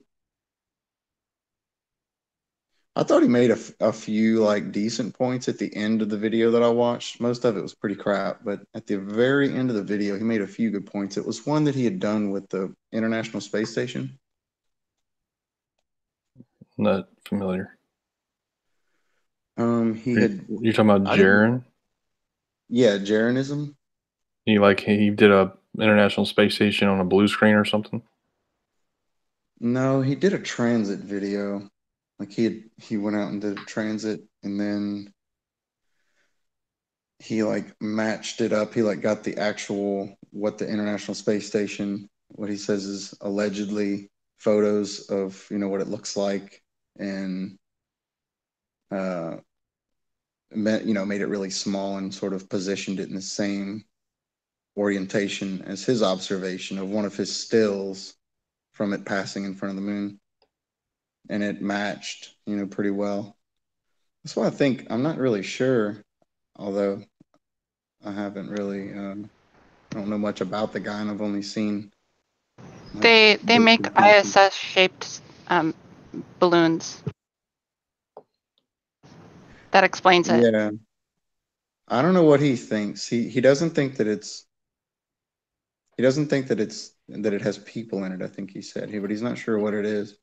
Speaker 4: I thought he made a few like decent points at the end of the video that I watched. Most of it was pretty crap, but at the very end of the video, he made a few good points. It was one that he had done with the International Space Station.
Speaker 1: Not familiar.
Speaker 4: You're
Speaker 1: talking about Jaron?
Speaker 4: Yeah, Jaronism.
Speaker 1: He did a International Space Station on a blue screen or something?
Speaker 4: No, he did a transit video. Like he went out and did a transit, and then he like matched it up. He like got the actual what the International Space Station what he says is allegedly photos of, you know, what it looks like, and you know, made it really small and sort of positioned it in the same orientation as his observation of one of his stills from it passing in front of the moon, and it matched, you know, pretty well. That's why I think, I'm not really sure, although I haven't really I don't know much about the guy, and I've only seen like,
Speaker 6: They make ISS shaped balloons. That explains it.
Speaker 4: Yeah, I don't know what he thinks. He doesn't think that it's that it has people in it. I think he said but he's not sure what it is.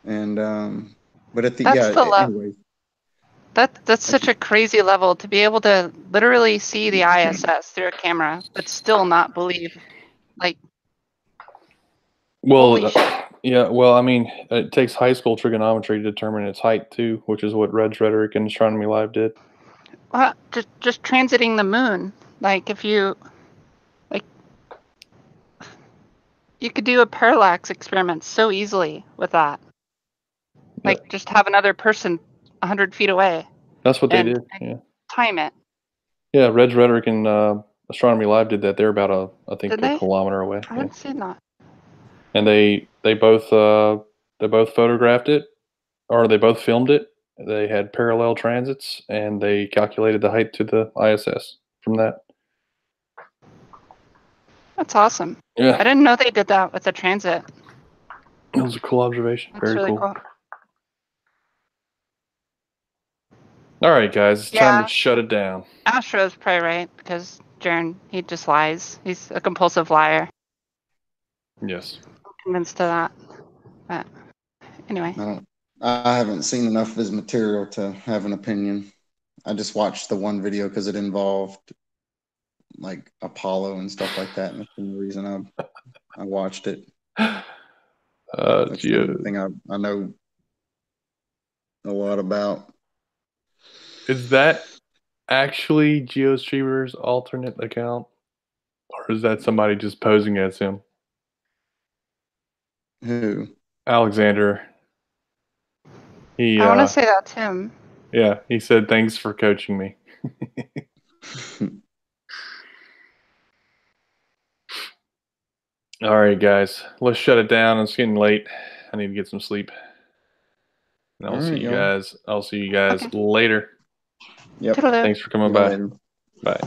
Speaker 4: And but at the
Speaker 6: That's the
Speaker 4: anyway,
Speaker 6: that's such a crazy level to be able to literally see the ISS through a camera, but still not believe. Like,
Speaker 1: Well,
Speaker 6: holy shit.
Speaker 1: yeah. Well, I mean, it takes high school trigonometry to determine its height too, which is what Red's Rhetoric and Astronomy Live did.
Speaker 6: Well, just transiting the moon. Like, if you you could do a parallax experiment so easily with that. Like,
Speaker 1: Yeah.
Speaker 6: just have another person 100 feet away.
Speaker 1: That's what they
Speaker 6: and
Speaker 1: did. Yeah.
Speaker 6: Time it.
Speaker 1: Yeah. Red's Rhetoric and Astronomy Live did that. They're about I think
Speaker 6: Did
Speaker 1: a
Speaker 6: they?
Speaker 1: kilometer away.
Speaker 6: I
Speaker 1: Yeah.
Speaker 6: didn't see that.
Speaker 1: And they both photographed it, or they both filmed it. They had parallel transits, and they calculated the height to the ISS from that.
Speaker 6: That's awesome.
Speaker 1: Yeah,
Speaker 6: I didn't know they did that with the transit.
Speaker 1: that was a cool observation.
Speaker 6: That's
Speaker 1: Very
Speaker 6: really
Speaker 1: cool.
Speaker 6: cool.
Speaker 1: All right, guys, it's time
Speaker 6: Yeah.
Speaker 1: to shut it down.
Speaker 6: Astro's probably right, because Jaren, he just lies. He's a compulsive liar.
Speaker 1: Yes.
Speaker 6: I'm convinced of that. But anyway.
Speaker 4: I haven't seen enough of his material to have an opinion. I just watched the one video because it involved like Apollo and stuff like that, and that's the only reason I watched it. That's the only thing I know a lot about.
Speaker 1: Is that actually GeoStreamer's alternate account, or is that somebody just posing as him?
Speaker 4: Who?
Speaker 1: Alexander.
Speaker 6: I want to say that's him.
Speaker 1: Yeah, he said, "Thanks for coaching me." All right, guys, let's shut it down. It's getting late. I need to get some sleep. And I'll see you guys. I'll see you guys later.
Speaker 4: Yep.
Speaker 6: Toodaloo.
Speaker 1: Thanks for coming by.
Speaker 4: Later.
Speaker 1: Bye.